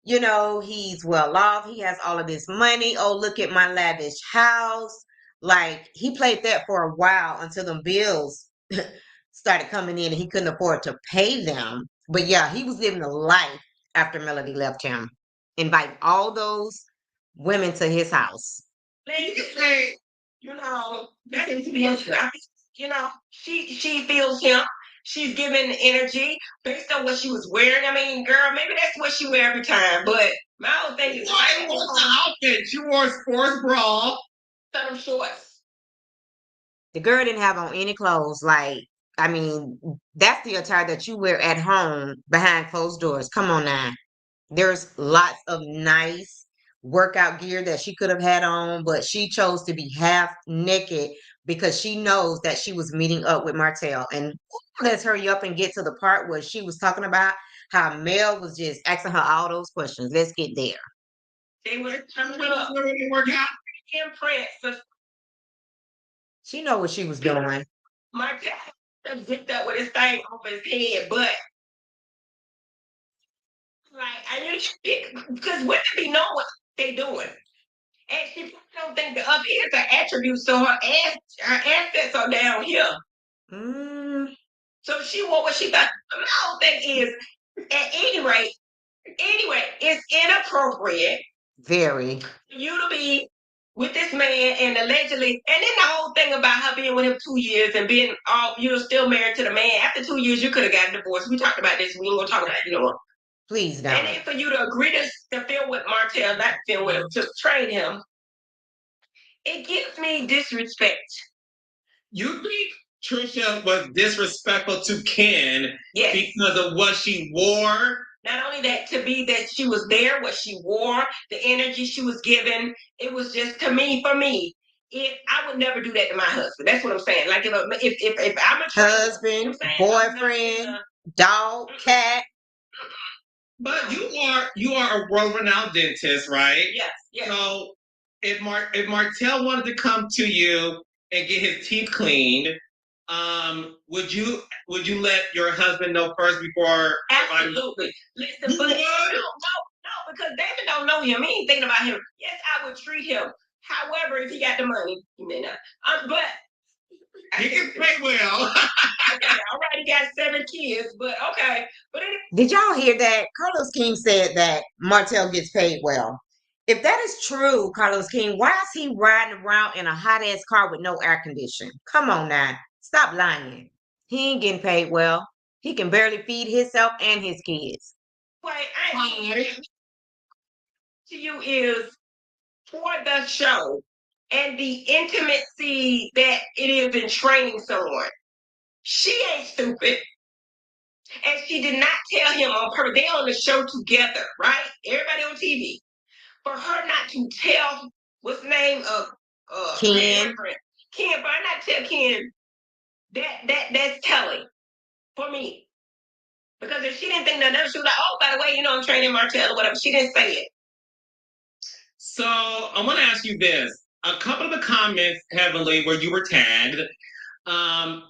He's well off. He has all of this money. Oh, look at my lavish house. Like, he played that for a while until the bills started coming in and he couldn't afford to pay them. But yeah, he was living a life after Melody left him. Invite all those women to his house. Say, that is she feels him. She's giving energy based on what she was wearing. I mean, girl, maybe that's what she wear every time. But my whole thing is, what was the outfit? She wore a sports bra, some shorts. The girl didn't have on any clothes. Like, I mean, that's the attire that you wear at home behind closed doors. Come on now. There's lots of nice workout gear that she could have had on, but she chose to be half naked because she knows that she was meeting up with Martel. And let's hurry up and get to the part where she was talking about how Mel was just asking her all those questions. Let's get there. They were coming up. Work out. Impressed. She know what she was doing. Martel zipped up with his thing over his head, but because women be knowing what they doing. And she don't think the other is an attribute, so her assets are down here. So she want what she got. My whole thing is, at any rate, it's inappropriate. Very. For you to be with this man and allegedly, and then the whole thing about her being with him 2 years and being you're still married to the man. After 2 years, you could have gotten divorced. We talked about this. We ain't gonna talk about it anymore. Please don't. And then for you to agree to film with Martel, not film with him, to train him, it gives me disrespect. You think Trisha was disrespectful to Ken because of what she wore? Not only that, to be that she was there, what she wore, the energy she was given, it was just, for me, I would never do that to my husband. That's what I'm saying. Like, if I'm a husband, boyfriend, dog, cat. But you are a world-renowned dentist, right? Yes. So if Martel wanted to come to you and get his teeth cleaned, would you let your husband know first before? Absolutely. Listen, but no, because David don't know him. He ain't thinking about him. Yes, I would treat him. However, if he got the money, he may not. But he can pay well. Okay, all right, he got 7 kids, but okay. But did y'all hear that? Carlos King said that Martel gets paid well. If that is true, Carlos King, why is he riding around in a hot ass car with no air conditioning? Come on now. Stop lying. He ain't getting paid well. He can barely feed himself and his kids. Wait, to you is for the show and the intimacy that it is in training someone. She ain't stupid. And she did not tell him on purpose. They on the show together, right? Everybody on TV. For her not to tell what's the name of Ken, for her not to tell Ken that's telling for me. Because if she didn't think nothing else, she was like, oh, by the way, I'm training Martel or whatever. She didn't say it. So I want to ask you this. A couple of the comments, Heavenly, where you were tagged,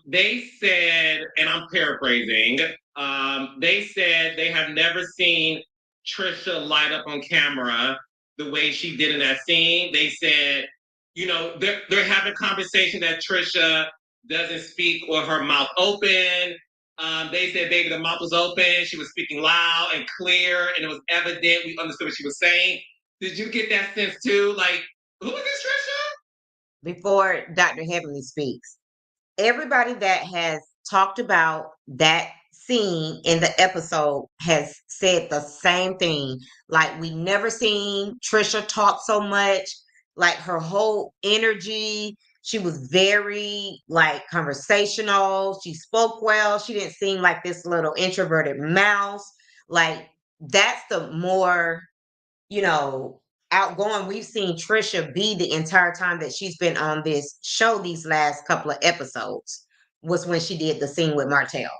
they said, and I'm paraphrasing, they said they have never seen Trisha light up on camera the way she did in that scene. They said, they're having a conversation that Trisha doesn't speak with her mouth open. They said, baby, the mouth was open. She was speaking loud and clear, and it was evident. We understood what she was saying. Did you get that sense too? Like, who is this Trisha? Before Dr. Heavenly speaks, everybody that has talked about that scene in the episode has said the same thing. Like, we never seen Trisha talk so much. Like, her whole energy, she was very conversational. She spoke well. She didn't seem like this little introverted mouse. Like, that's the more outgoing we've seen Trisha be the entire time that she's been on this show. These last couple of episodes was when she did the scene with Martel.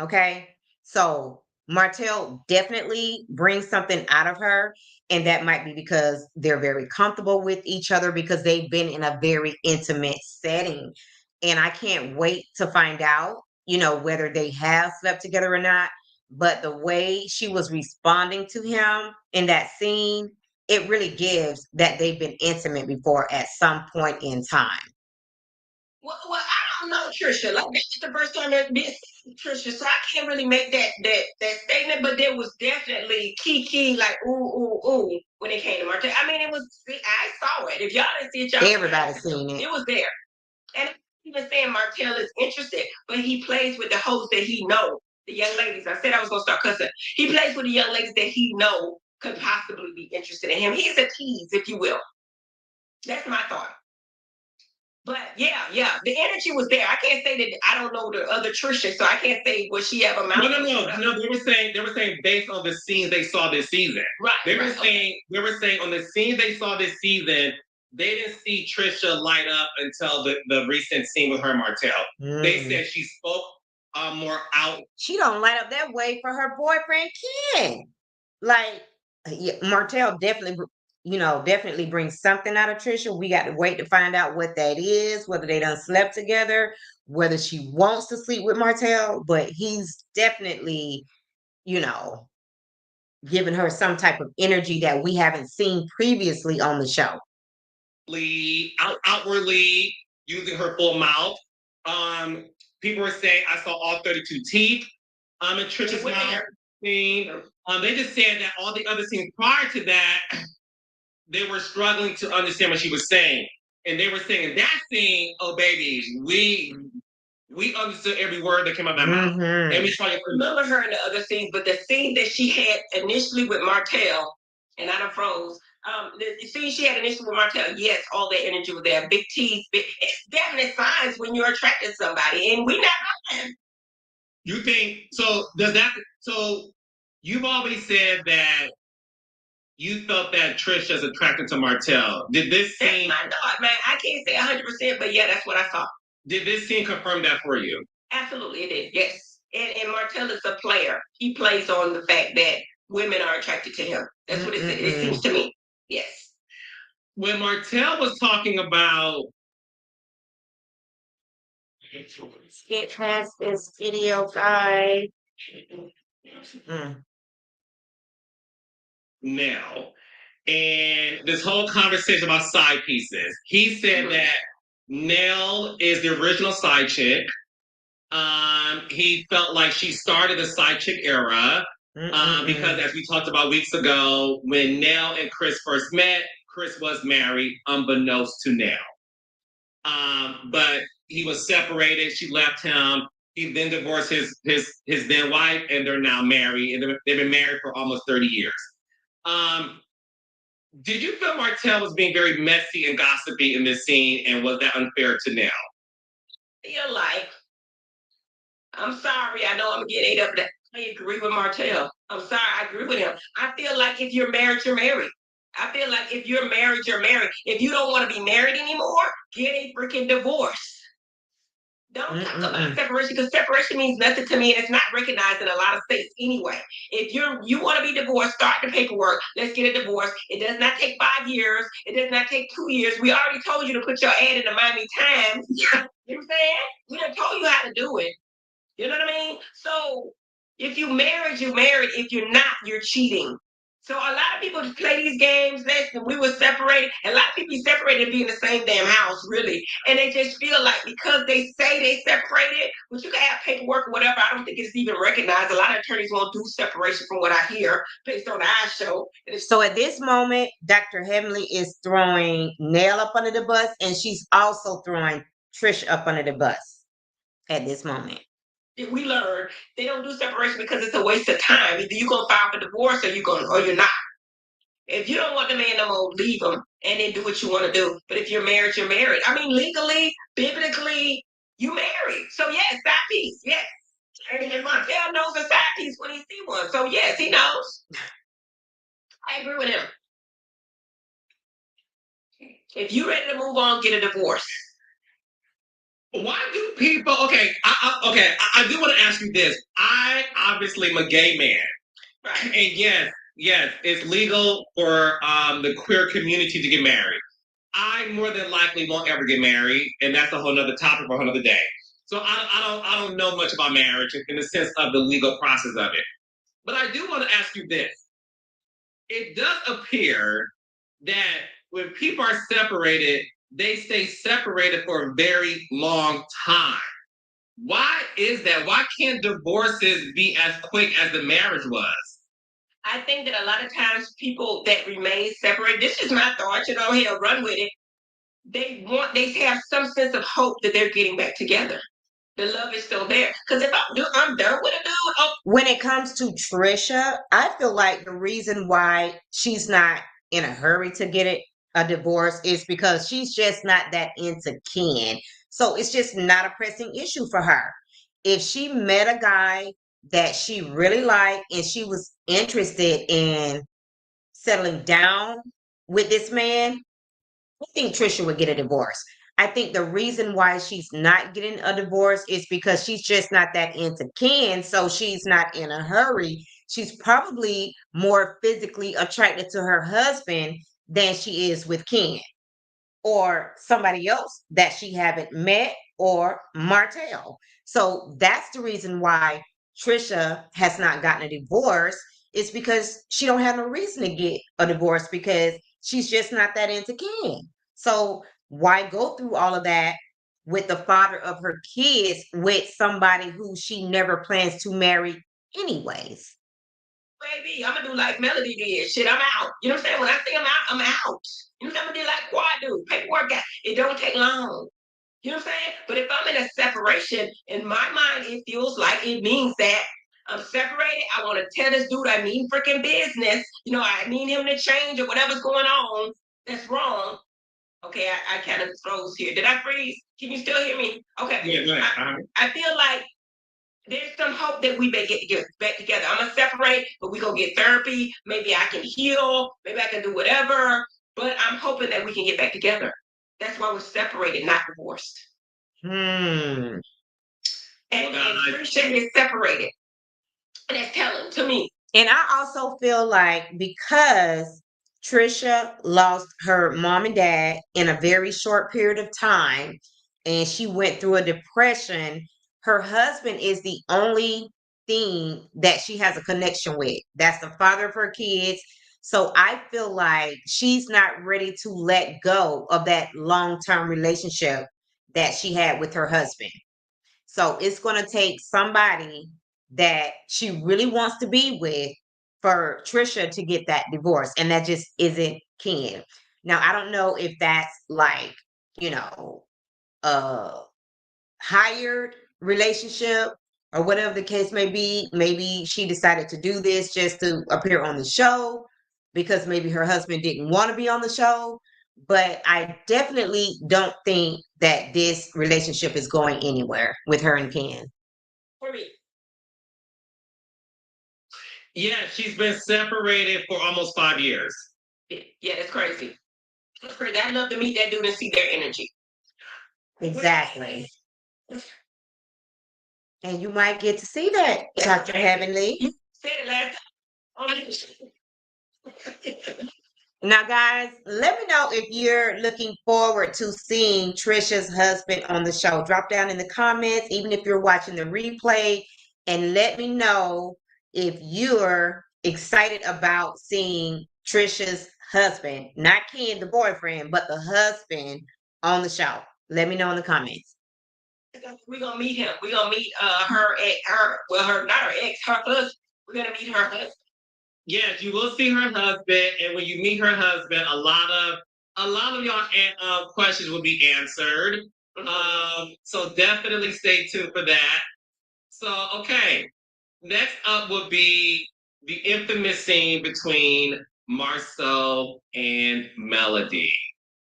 Okay, so Martel definitely brings something out of her, and that might be because they're very comfortable with each other because they've been in a very intimate setting. And I can't wait to find out, whether they have slept together or not. But the way she was responding to him in that scene, it really gives that they've been intimate before at some point in time. Well, I don't know Trisha. Like this is the first time I've been Trisha, so I can't really make that statement. But there was definitely Kiki, like ooh when it came to Martel. I mean, it was. I saw it. If y'all didn't see it, y'all Everybody's seen it. It was there, and I'm even saying Martel is interested, but he plays with the hosts that he knows, the young ladies. I said I was gonna start cussing. He plays with the young ladies that he know could possibly be interested in him. He's a tease, if you will. That's my thought. But yeah, the energy was there. I can't say that I don't know the other Trisha, so I can't say what she ever No. They were saying based on the scenes they saw this season. Right. They were saying on the scenes they saw this season, they didn't see Trisha light up until the recent scene with her and Martel. They said she spoke more out. She don't light up that way for her boyfriend Ken. Like Martel definitely brings something out of Trisha. We got to wait to find out what that is, whether they done slept together, whether she wants to sleep with Martel, but he's definitely, giving her some type of energy that we haven't seen previously on the show. Outwardly using her full mouth. People were saying I saw all 32 teeth in Trisha's mouth. They just said that all the other scenes prior to that, they were struggling to understand what she was saying. And they were saying in that scene, oh baby, we understood every word that came out of my mouth. And we tried to remember her in the other scenes, but the scene that she had initially with Martel, and I done froze. The scene she had initially with Martel, yes, all that energy was there. Big teeth, it's definite signs when you're attracted to somebody, and we not lying. You think so? So you've always said that you felt that Trisha's attracted to Martel. Did this scene? That's my thought, man. I can't say 100%, but yeah, that's what I thought. Did this scene confirm that for you? Absolutely, it did. Yes, and Martel is a player. He plays on the fact that women are attracted to him. That's what it seems to me. Yes. When Martel was talking about Skip past this video, guys. Now, and this whole conversation about side pieces, he said that Nell is the original side chick. He felt like she started the side chick era because, as we talked about weeks ago, when Nell and Chris first met, Chris was married, unbeknownst to Nell. But he was separated. She left him. He then divorced his then wife, and they're now married. And they've been married for almost 30 years. Did you feel Martel was being very messy and gossipy in this scene, and was that unfair to Nell? Feel like, I'm sorry, I know I'm gonna get ate up. I agree with Martel. I'm sorry, I agree with him. I feel like if you're married, you're married. I feel like if you're married, you're married. If you don't want to be married anymore, get a freaking divorce. Don't talk about separation, because separation means nothing to me, and it's not recognized in a lot of states anyway. If you want to be divorced, start the paperwork. Let's get a divorce. It does not take 5 years. It does not take 2 years. We already told you to put your ad in the Miami Times. You know what I'm saying? We done told you how to do it. You know what I mean? So if you married, you married. If you're not, you're cheating. So a lot of people play these games. Listen, we were separated. A lot of people separated and be in the same damn house, really. And they just feel like because they say they separated, but you can have paperwork or whatever. I don't think it's even recognized. A lot of attorneys won't do separation from what I hear based on our show. So at this moment, Dr. Heavenly is throwing Nell up under the bus, and she's also throwing Trish up under the bus at this moment. We learn they don't do separation because it's a waste of time. Either you're gonna file for divorce or you're not. If you don't want the man no more, leave him and then do what you want to do. But if you're married, you're married. I mean, legally, biblically, you married. So yes, side piece, yes. And Martel knows a side piece when he see one. So yes, he knows. I agree with him. If you're ready to move on, get a divorce. Why do people? Okay, I do want to ask you this. I obviously am a gay man, Right. and yes, it's legal for the queer community to get married. I more than likely won't ever get married, and that's a whole nother topic for another day. So I don't know much about marriage in the sense of the legal process of it. But I do want to ask you this. It does appear that when people are separated, they stay separated for a very long time. Why is that? Why can't divorces be as quick as the marriage was? I think that a lot of times people that remain separated, this is my thought, hell, run with it. They have some sense of hope that they're getting back together. The love is still there. Because if I'm done with a dude. Oh, When it comes to Trisha, I feel like the reason why she's not in a hurry to get a divorce is because she's just not that into Ken. So it's just not a pressing issue for her. If she met a guy that she really liked and she was interested in settling down with this man, I think Trisha would get a divorce. I think the reason why she's not getting a divorce is because she's just not that into Ken, so she's not in a hurry. She's probably more physically attracted to her husband than she is with Ken or somebody else that she haven't met or Martel. So that's the reason why Trisha has not gotten a divorce. It's because she don't have no reason to get a divorce because she's just not that into Ken. So why go through all of that with the father of her kids with somebody who she never plans to marry anyways? baby, I'm gonna do like Melody did. Shit, I'm out. You know what I'm saying? When I say I'm out, I'm out. You know what I'm gonna do like Quad do? Paperwork, it don't take long. You know what I'm saying? But if I'm in a separation, in my mind, it feels like it means that I'm separated. I want to tell this dude I mean freaking business. I need him to change or whatever's going on that's wrong. Okay, I kind of froze here. Did I freeze? Can you still hear me? Okay. Yeah, right. I feel like there's some hope that we may get back together. I'm gonna separate, but we gonna get therapy. Maybe I can heal. Maybe I can do whatever. But I'm hoping that we can get back together. That's why we're separated, not divorced. Hmm. And Trisha is separated. And that's telling to me. And I also feel like because Trisha lost her mom and dad in a very short period of time and she went through a depression, her husband is the only thing that she has a connection with. That's the father of her kids. So I feel like she's not ready to let go of that long term relationship that she had with her husband. So it's going to take somebody that she really wants to be with for Trisha to get that divorce. And that just isn't Ken. Now, I don't know if that's like, you know, a hired relationship or whatever the case may be. Maybe she decided to do this just to appear on the show because maybe her husband didn't want to be on the show. But I definitely don't think that this relationship is going anywhere with her and Ken. For me. Yeah, she's been separated for almost 5 years. Yeah, it's crazy. It's crazy. I'd love to meet that dude and see their energy. Exactly. And you might get to see that, Dr. Heavenly. You said it last time. Now, guys, let me know if you're looking forward to seeing Trisha's husband on the show. Drop down in the comments, even if you're watching the replay, and let me know if you're excited about seeing Trisha's husband, not Ken, the boyfriend, but the husband on the show. Let me know in the comments. We're gonna meet him. We're gonna meet not her ex, her husband. We're gonna meet her husband. Yes, you will see her husband, and when you meet her husband, a lot of y'all questions will be answered. So definitely stay tuned for that. So okay, next up would be the infamous scene between Marsau and Melody.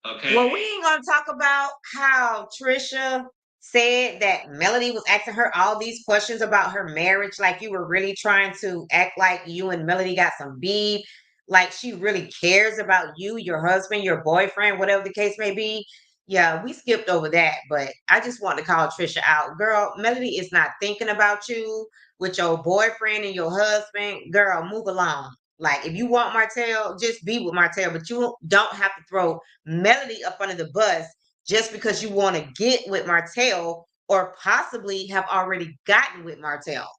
Okay. Well, we ain't gonna talk about how Trisha said that Melody was asking her all these questions about her marriage, like you were really trying to act like you and Melody got some beef. like she really cares about you, your husband, your boyfriend, whatever the case may be. Yeah, we skipped over that, but I just want to call Trisha out. Girl, Melody is not thinking about you with your boyfriend and your husband. Girl, move along. Like, if you want Martel, just be with Martel, but you don't have to throw Melody up under the bus just because you want to get with Martel or possibly have already gotten with Martel.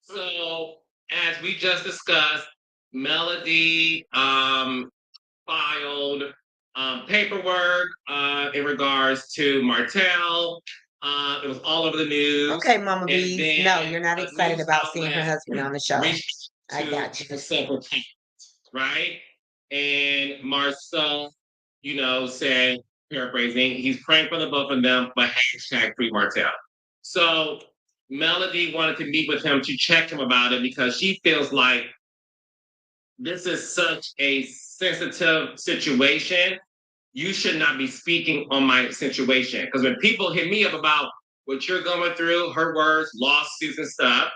So, as we just discussed, Melody filed paperwork in regards to Martel. It was all over the news. Okay, Mama And Bees. No, then you're not a excited news about seeing her outlet husband on the show. reached I to got you. the several times, right? And Marsau, said, paraphrasing, he's praying for the both of them, but hashtag free Martel. So Melody wanted to meet with him to check him about it because she feels like this is such a sensitive situation. You should not be speaking on my situation. Because when people hit me up about what you're going through, her words, lawsuits and stuff,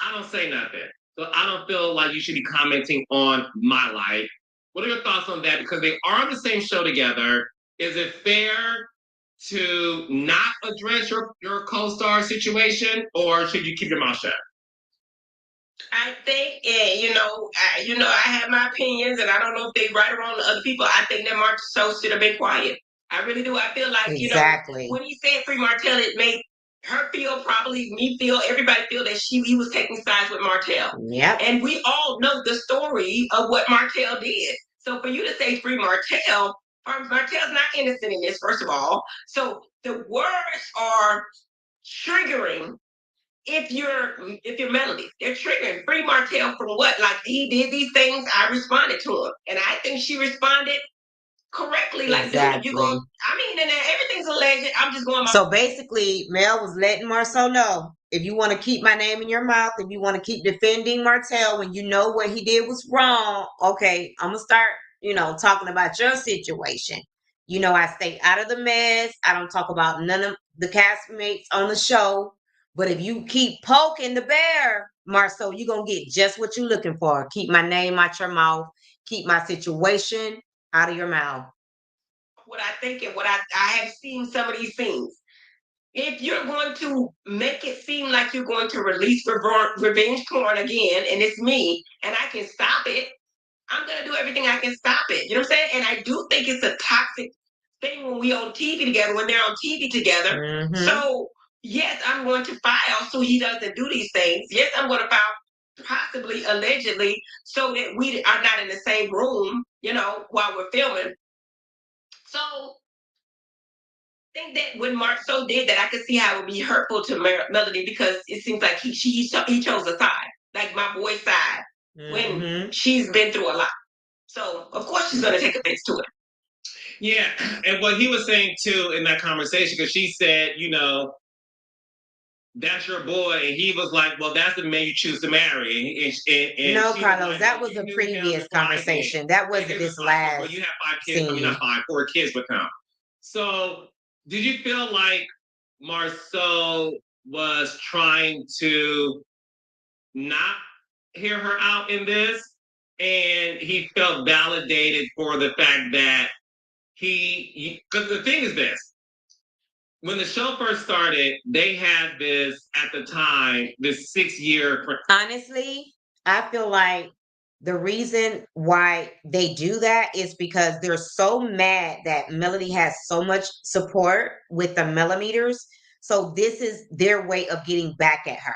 I don't say nothing. So I don't feel like you should be commenting on my life. What are your thoughts on that? Because they are on the same show together. Is it fair to not address your co-star situation, or should you keep your mouth shut? I think, I have my opinions, and I don't know if they right or wrong to other people. I think that Marsau should have been quiet. I really do. I feel like, Exactly. when he said free Martel, it made her feel, probably me feel, everybody feel that he was taking sides with Martel. Yep. And we all know the story of what Martel did. So for you to say free Martel's not innocent in this, first of all. So the words are triggering if you're Melody. They're triggering free Martel from what? Like, he did these things, I responded to him. And I think she responded correctly. Like, exactly. dude, if you go, I mean, and everything's alleged. I'm just going. So basically, Mel was letting Marsau know, if you want to keep my name in your mouth, if you want to keep defending Martel when you know what he did was wrong, okay, I'm gonna start, talking about your situation. I stay out of the mess. I don't talk about none of the castmates on the show. But if you keep poking the bear, Marsau, you're gonna get just what you're looking for. Keep my name out your mouth. Keep my situation out of your mouth. What I think and what I have seen some of these things. If you're going to make it seem like you're going to release revenge porn again, and it's me, and I can stop it, I'm going to do everything I can stop it. You know what I'm saying? And I do think it's a toxic thing when we on TV together, when they're on TV together. Mhm. So, yes, I'm going to file so he doesn't do these things. Yes, I'm going to file possibly, allegedly, so that we are not in the same room, while we're filming. So, think that when Marsau did that, I could see how it would be hurtful to Melody, because it seems like he chose a side, like my boy's side, when she's been through a lot. So of course she's going to take offense to it. Yeah, and what he was saying too in that conversation, because she said, that's your boy, and he was like, well, that's the man you choose to marry. And no, she Carlos, was like, that well, was you a knew him previous before I did. conversation. That wasn't And this it's like, well, last you have 5 kids. I mean, not 5, 4 kids with him. So, did you feel like Marsau was trying to not hear her out in this, and he felt validated for the fact that because the thing is this: when the show first started, they had this at the time, this 6-year. Honestly, I feel like the reason why they do that is because they're so mad that Melody has so much support with the millimeters. So this is their way of getting back at her,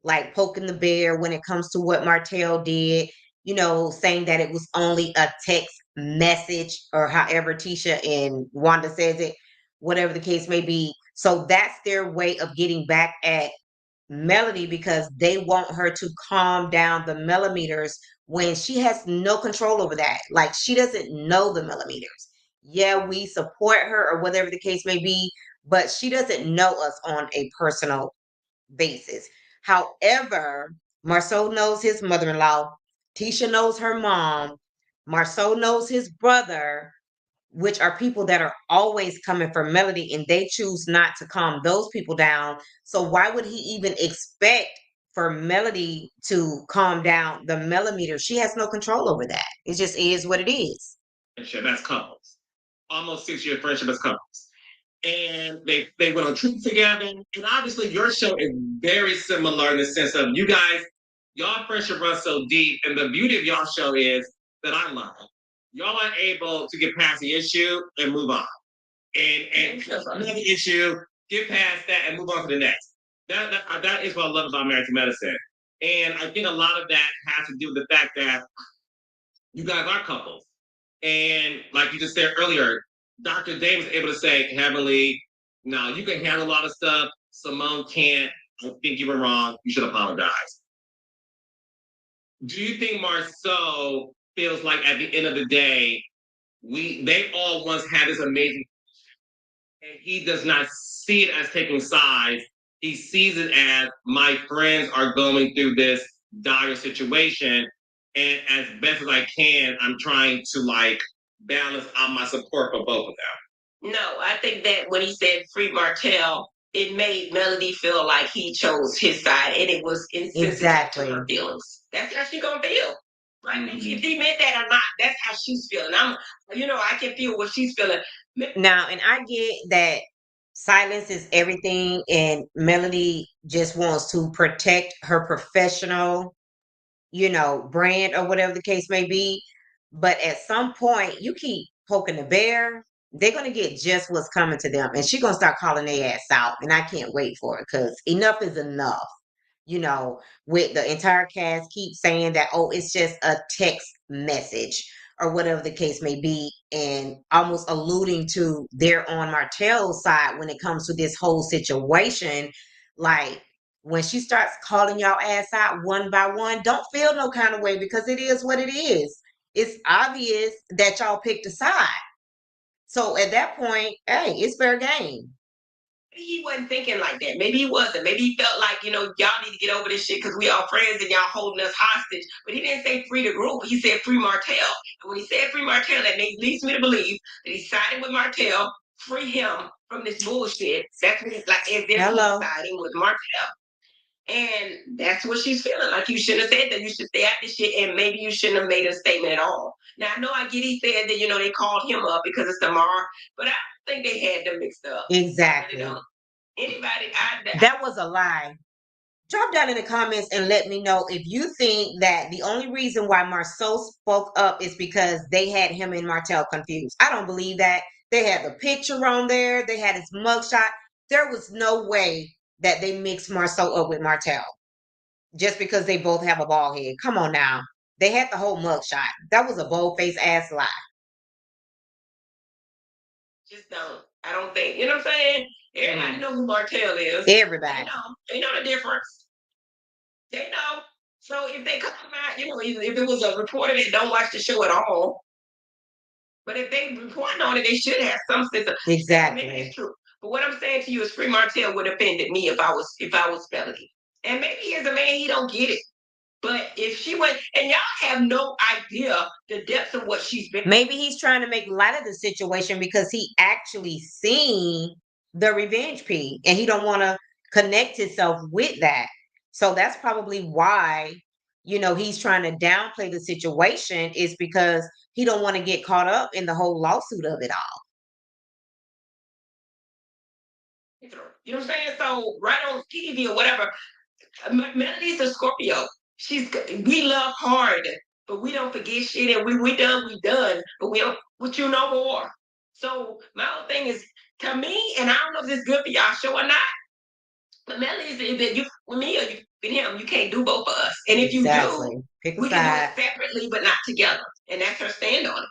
like poking the bear when it comes to what Martel did, saying that it was only a text message, or however Tisha and Wanda says it, whatever the case may be. So that's their way of getting back at Melody, because they want her to calm down the millimeters when she has no control over that. Like, she doesn't know the millimeters. Yeah, we support her or whatever the case may be, but she doesn't know us on a personal basis. However, Marsau knows his mother-in-law. Tisha knows her mom. Marsau knows his brother, which are people that are always coming for Melody, and they choose not to calm those people down. So why would he even expect for Melody to calm down the millimeter. She has no control over that. It just is what it is. Friendship as couples. Almost 6 year friendship as couples. And they went on trips together. And obviously your show is very similar in the sense of you guys, y'all friendship runs so deep. And the beauty of y'all show is that I love it. Y'all are able to get past the issue and move on. And another issue, get past that and move on to the next. That is what I love about Married to Medicine. And I think a lot of that has to do with the fact that you guys are couples. And like you just said earlier, Dr. Dave was able to say, Heavenly, no, you can handle a lot of stuff. Simone can't. I think you were wrong. You should apologize. Do you think Marsau feels like at the end of the day, they all once had this amazing, and he does not see it as taking sides. He sees it as my friends are going through this dire situation, and as best as I can, I'm trying to like balance out my support for both of them. No, I think that when he said free Martel, it made Melody feel like he chose his side, and it was insensitive to her feelings. That's how she gonna feel, right? Mm-hmm. If he meant that or not, that's how she's feeling. I can feel what she's feeling. Now, and I get that silence is everything, and Melody just wants to protect her professional, brand or whatever the case may be. But at some point, you keep poking the bear, they're going to get just what's coming to them. And she's going to start calling their ass out. And I can't wait for it because enough is enough. With the entire cast keep saying that, oh, it's just a text message or whatever the case may be, and almost alluding to they're on Martel's side when it comes to this whole situation. Like, when she starts calling y'all ass out one by one, don't feel no kind of way because it is what it is. It's obvious that y'all picked a side. So at that point, hey, it's fair game. Maybe he wasn't thinking like that. Maybe he wasn't. Maybe he felt like, y'all need to get over this shit because we all friends and y'all holding us hostage. But he didn't say free the group. He said free Martel. And when he said free Martel, that leads me to believe that he's siding with Martel, free him from this bullshit. That's what he's like, as if he's siding with Martel. And that's what she's feeling. Like, you shouldn't have said that. You should stay out this shit, and maybe you shouldn't have made a statement at all. Now, I know I get he said that, they called him up because it's Tamar, but I don't think they had them mixed up. Exactly. That was a lie. Drop down in the comments and let me know if you think that the only reason why Marsau spoke up is because they had him and Martel confused. I don't believe that. They had the picture on there. They had his mugshot. There was no way that they mixed Marsau up with Martel just because they both have a bald head. Come on now. They had the whole mugshot. That was a bold-faced ass lie. Just don't. I don't think. You know what I'm saying? Everybody know who Martel is. Everybody. They know the difference. They know. So if they come out, if it was a reporter that don't watch the show at all, but if they report on it, they should have some sense of exactly. Maybe it's true. But what I'm saying to you is, free Martel would have offended me if I was Melody. And maybe as a man, he don't get it. But if she went, and y'all have no idea the depths of what she's been. Maybe he's trying to make light of the situation because he actually seen the revenge P, and he don't want to connect himself with that. So that's probably why, he's trying to downplay the situation, is because he don't want to get caught up in the whole lawsuit of it all. You know what I'm saying? So right on TV or whatever, Melody's a Scorpio. We love hard, but we don't forget shit. And we done, but we don't with you no more. So my whole thing is, to me, and I don't know if this is good for y'all show or not, but Melody is that you with me or you with him, you can't do both of us. And if you do, we can do it separately but not together. And that's her stand on it.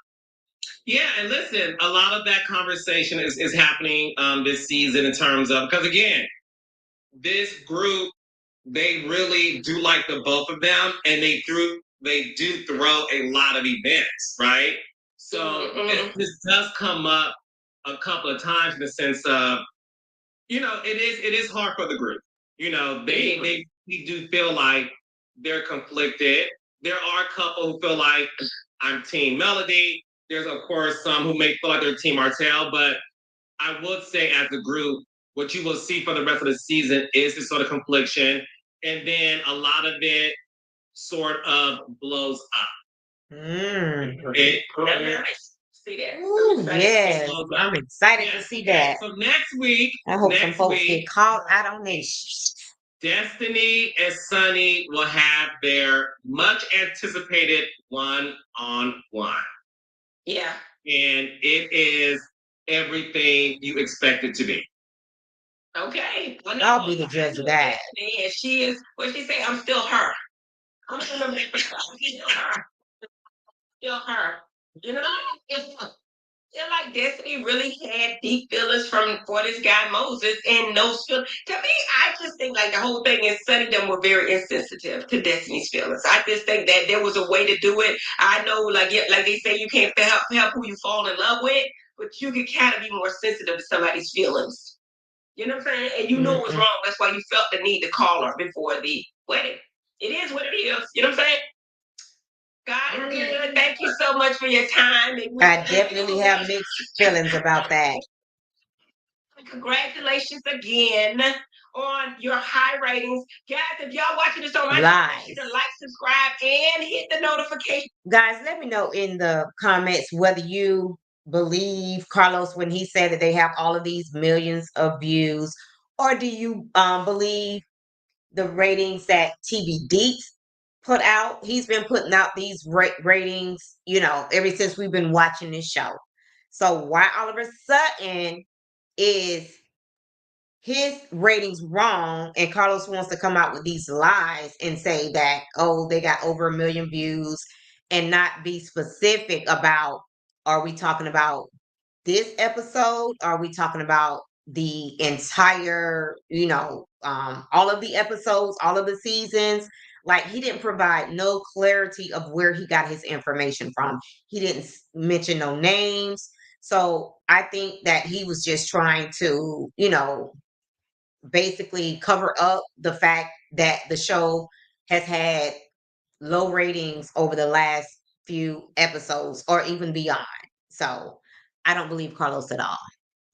Yeah, and listen, a lot of that conversation is happening this season in terms of, because again, this group, they really do like the both of them, and they do throw a lot of events, right? So this does come up a couple of times in the sense of, it is hard for the group. They do feel like they're conflicted. There are a couple who feel like I'm Team Melody. There's, of course, some who may feel like they're Team Martel, but I would say as a group, what you will see for the rest of the season is this sort of confliction. and then a lot of it sort of blows up. See that? Ooh, yes. I'm excited to see that. So next week, I hope some folks get called out on this. Destiny and Sunny will have their much anticipated one-on-one. Yeah. And it is everything you expect it to be. Okay. Well, I'll be the judge of that. Destiny, and she is, what she say? I'm still her. I'm still her. Still her. You know, feel like Destiny really had deep feelings for this guy Moses, and no feel. To me, I just think like the whole thing is Sunny them were very insensitive to Destiny's feelings. I just think that there was a way to do it. I know, like they say, you can't help who you fall in love with, but you can kind of be more sensitive to somebody's feelings. You know what I'm saying? And you know it was wrong. That's why you felt the need to call her before the wedding. It is what it is. You know what I'm saying? God is good. Thank you so much for your time. I definitely have mixed feelings about that. Congratulations again on your high ratings. Guys, if y'all watching this on my channel, hit the like, subscribe, and hit the notification. Guys, let me know in the comments whether you believe Carlos when he said that they have all of these millions of views, or do you believe the ratings that TV Deets put out? He's been putting out these ratings, ever since we've been watching this show. So why all of a sudden is his ratings wrong and Carlos wants to come out with these lies and say that, oh, they got over 1 million views, and not be specific about, are we talking about this episode? Are we talking about the entire, all of the episodes, all of the seasons? Like, he didn't provide no clarity of where he got his information from. He didn't mention no names. So I think that he was just trying to, basically cover up the fact that the show has had low ratings over the last few episodes or even beyond. So I don't believe Carlos at all.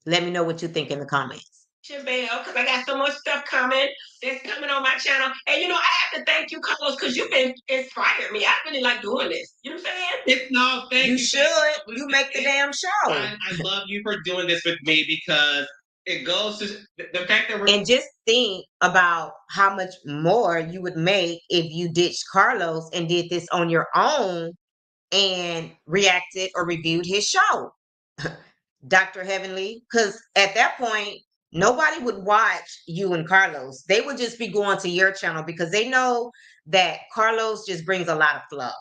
Let me know what you think in the comments. Bell, because I got so much stuff that's coming on my channel. And I have to thank you, Carlos, because you've been inspired me. I really like doing this. You know what I'm saying? Thank you. You should. You make the damn show. I love you for doing this with me, because it goes to the fact that and just think about how much more you would make if you ditched Carlos and did this on your own and reacted or reviewed his show, Dr. Heavenly. Because at that point, nobody would watch you and Carlos. They would just be going to your channel because they know that Carlos just brings a lot of fluff,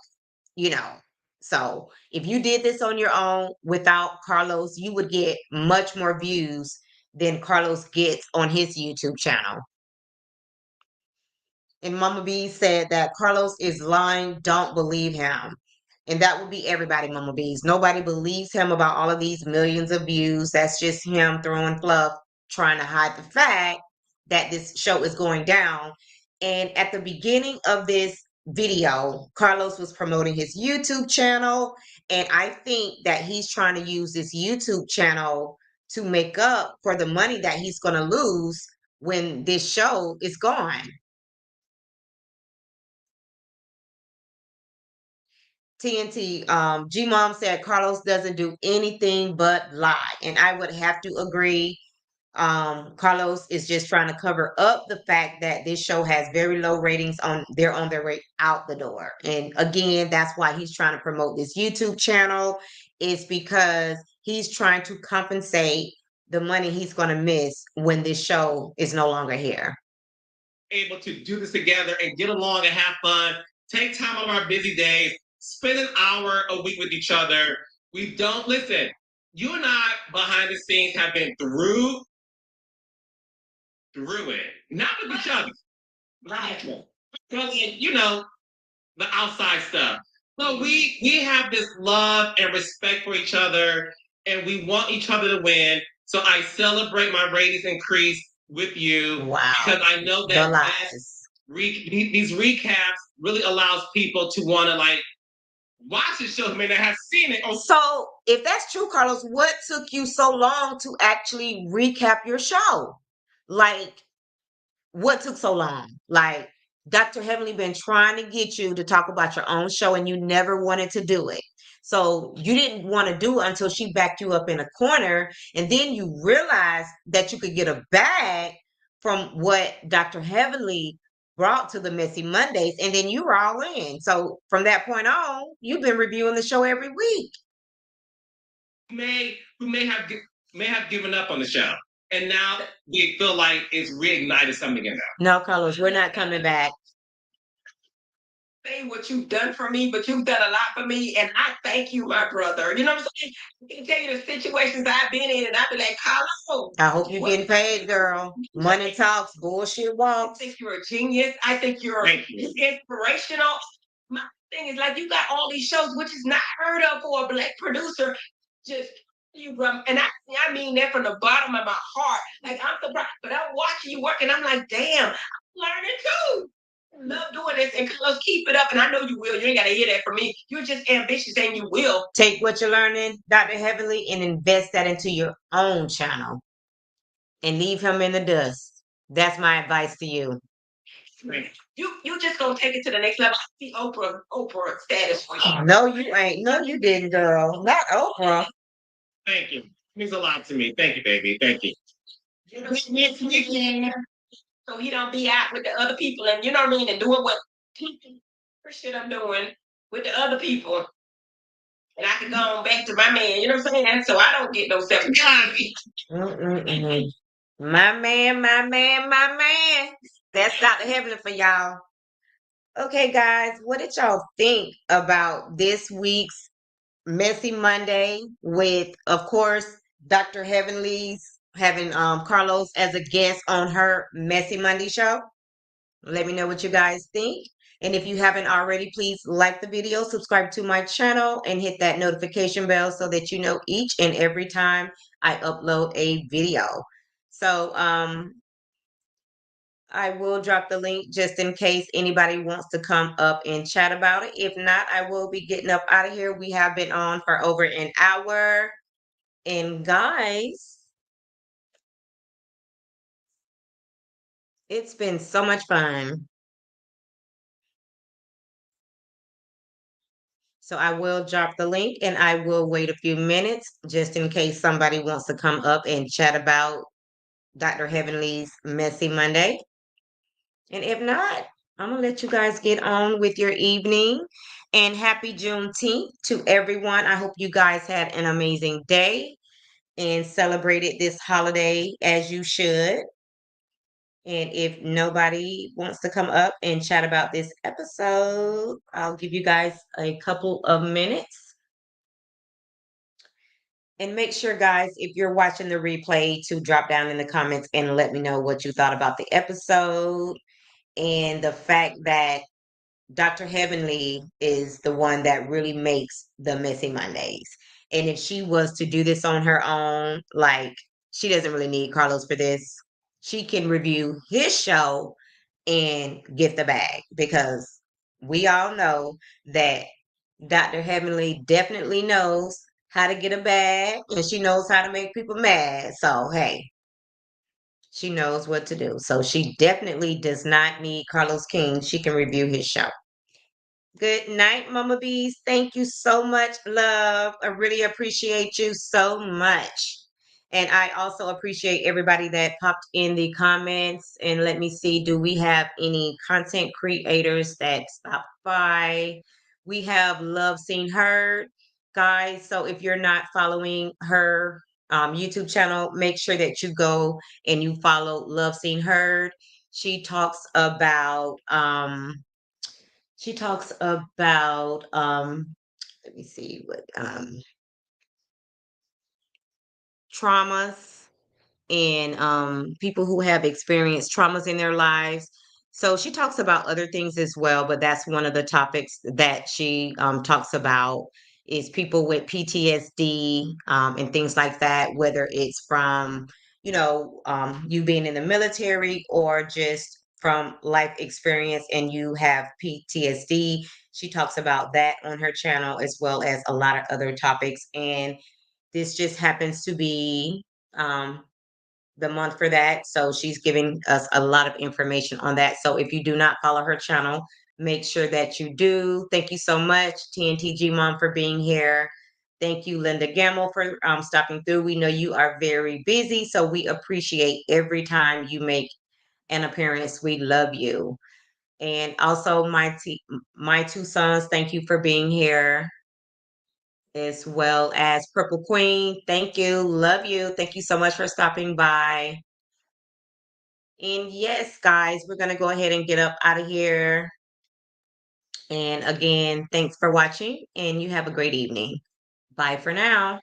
So if you did this on your own without Carlos, you would get much more views than Carlos gets on his YouTube channel. And Mama B said that Carlos is lying. Don't believe him. And that would be everybody, Mama B's. Nobody believes him about all of these millions of views. That's just him throwing fluff, trying to hide the fact that this show is going down. And at the beginning of this video, Carlos was promoting his YouTube channel. And I think that he's trying to use this YouTube channel to make up for the money that he's going to lose when this show is gone. TNT, G-Mom said Carlos doesn't do anything but lie. And I would have to agree. Carlos is just trying to cover up the fact that this show has very low ratings they're on their way out the door. And again, that's why he's trying to promote this YouTube channel, is because he's trying to compensate the money he's going to miss when this show is no longer here. Able to do this together and get along and have fun, take time on our busy days, spend an hour a week with each other. We don't listen. You and I behind the scenes have been through it, not with each other. Right. The outside stuff. So we have this love and respect for each other, and we want each other to win. So I celebrate my ratings increase with you. Wow. Because I know that these recaps really allows people to want to watch the show, may not have seen it. So if that's true, Carlos, what took you so long to actually recap your show? What took so long? Dr. Heavenly been trying to get you to talk about your own show and you never wanted to do it. So you didn't want to do it until she backed you up in a corner. And then you realized that you could get a bag from what Dr. Heavenly brought to the Messy Mondays. And then you were all in. So from that point on, you've been reviewing the show every week. Who may have given up on the show. And now they feel like it's reignited something in them. No, Carlos, we're not coming back. Say what you've done for me, but you've done a lot for me, and I thank you, my brother. You know what I'm saying? I can tell you the situations I've been in, and I've been like, Carlos. I hope you're getting paid, girl. Money talks, bullshit I walks. think you're a genius. I think you're inspirational. My thing is like you got all these shows, which is not heard of for a Black producer. Just you, bro, and I mean that from the bottom of my heart. Like I'm surprised, but I'm watching you work, and I'm like, damn, I'm learning too. I love doing this, and Carlos, keep it up. And I know you will. You ain't gotta hear that from me. You're just ambitious, and you will. Take what you're learning, Dr. Heavenly, and invest that into your own channel and leave him in the dust. That's my advice to you. You just gonna take it to the next level. I see Oprah status for you. No, you ain't. No, you didn't, girl. Not Oprah. Thank you. It means a lot to me. Thank you, baby. Thank you. So he don't be out with the other people, and you know what I mean, and doing what shit I'm doing with the other people. And I can go on back to my man, you know what I'm saying? So I don't get no separate copy. My man, my man, my man. That's Dr. Heavenly for y'all. Okay, guys, what did y'all think about this week's Messy Monday with, of course, Dr. Heavenly's having Carlos as a guest on her Messy Monday show? Let me know what you guys think. And if you haven't already, please like the video, subscribe to my channel, and hit that notification bell so that you know each and every time I upload a video. So I will drop the link just in case anybody wants to come up and chat about it. If not, I will be getting up out of here. We have been on for over an hour. And guys, it's been so much fun. So I will drop the link and I will wait a few minutes just in case somebody wants to come up and chat about Dr. Heavenly's Messy Monday. And if not, I'm going to let you guys get on with your evening. And happy Juneteenth to everyone. I hope you guys had an amazing day and celebrated this holiday as you should. And if nobody wants to come up and chat about this episode, I'll give you guys a couple of minutes. And make sure, guys, if you're watching the replay, to drop down in the comments and let me know what you thought about the episode and the fact that Dr. Heavenly is the one that really makes the Messy Mondays. And if she was to do this on her own, like, she doesn't really need Carlos for this. She can review his show and get the bag, because we all know that Dr. Heavenly definitely knows how to get a bag and she knows how to make people mad. So, hey, she knows what to do. So she definitely does not need Carlos King. She can review his show. Good night, Mama Bees. Thank you so much, love. I really appreciate you so much. And I also appreciate everybody that popped in the comments. And let me see, do we have any content creators that stopped by? We have Love Seen Heard, guys. So if you're not following her YouTube channel, make sure that you go and you follow Love Seen Heard. She talks about let me see what traumas and people who have experienced traumas in their lives. So she talks about other things as well, but that's one of the topics that she talks about, is people with PTSD and things like that, whether it's from, you being in the military or just from life experience and you have PTSD. She talks about that on her channel, as well as a lot of other topics. And this just happens to be the month for that. So she's giving us a lot of information on that. So if you do not follow her channel, make sure that you do. Thank you so much, TNTG Mom, for being here. Thank you, Linda Gamble, for stopping through. We know you are very busy, so we appreciate every time you make an appearance. We love you. And also my two sons, thank you for being here, as well as Purple Queen. Thank you. Love you. Thank you so much for stopping by. And yes, guys, we're going to go ahead and get up out of here. And again, thanks for watching, and you have a great evening. Bye for now.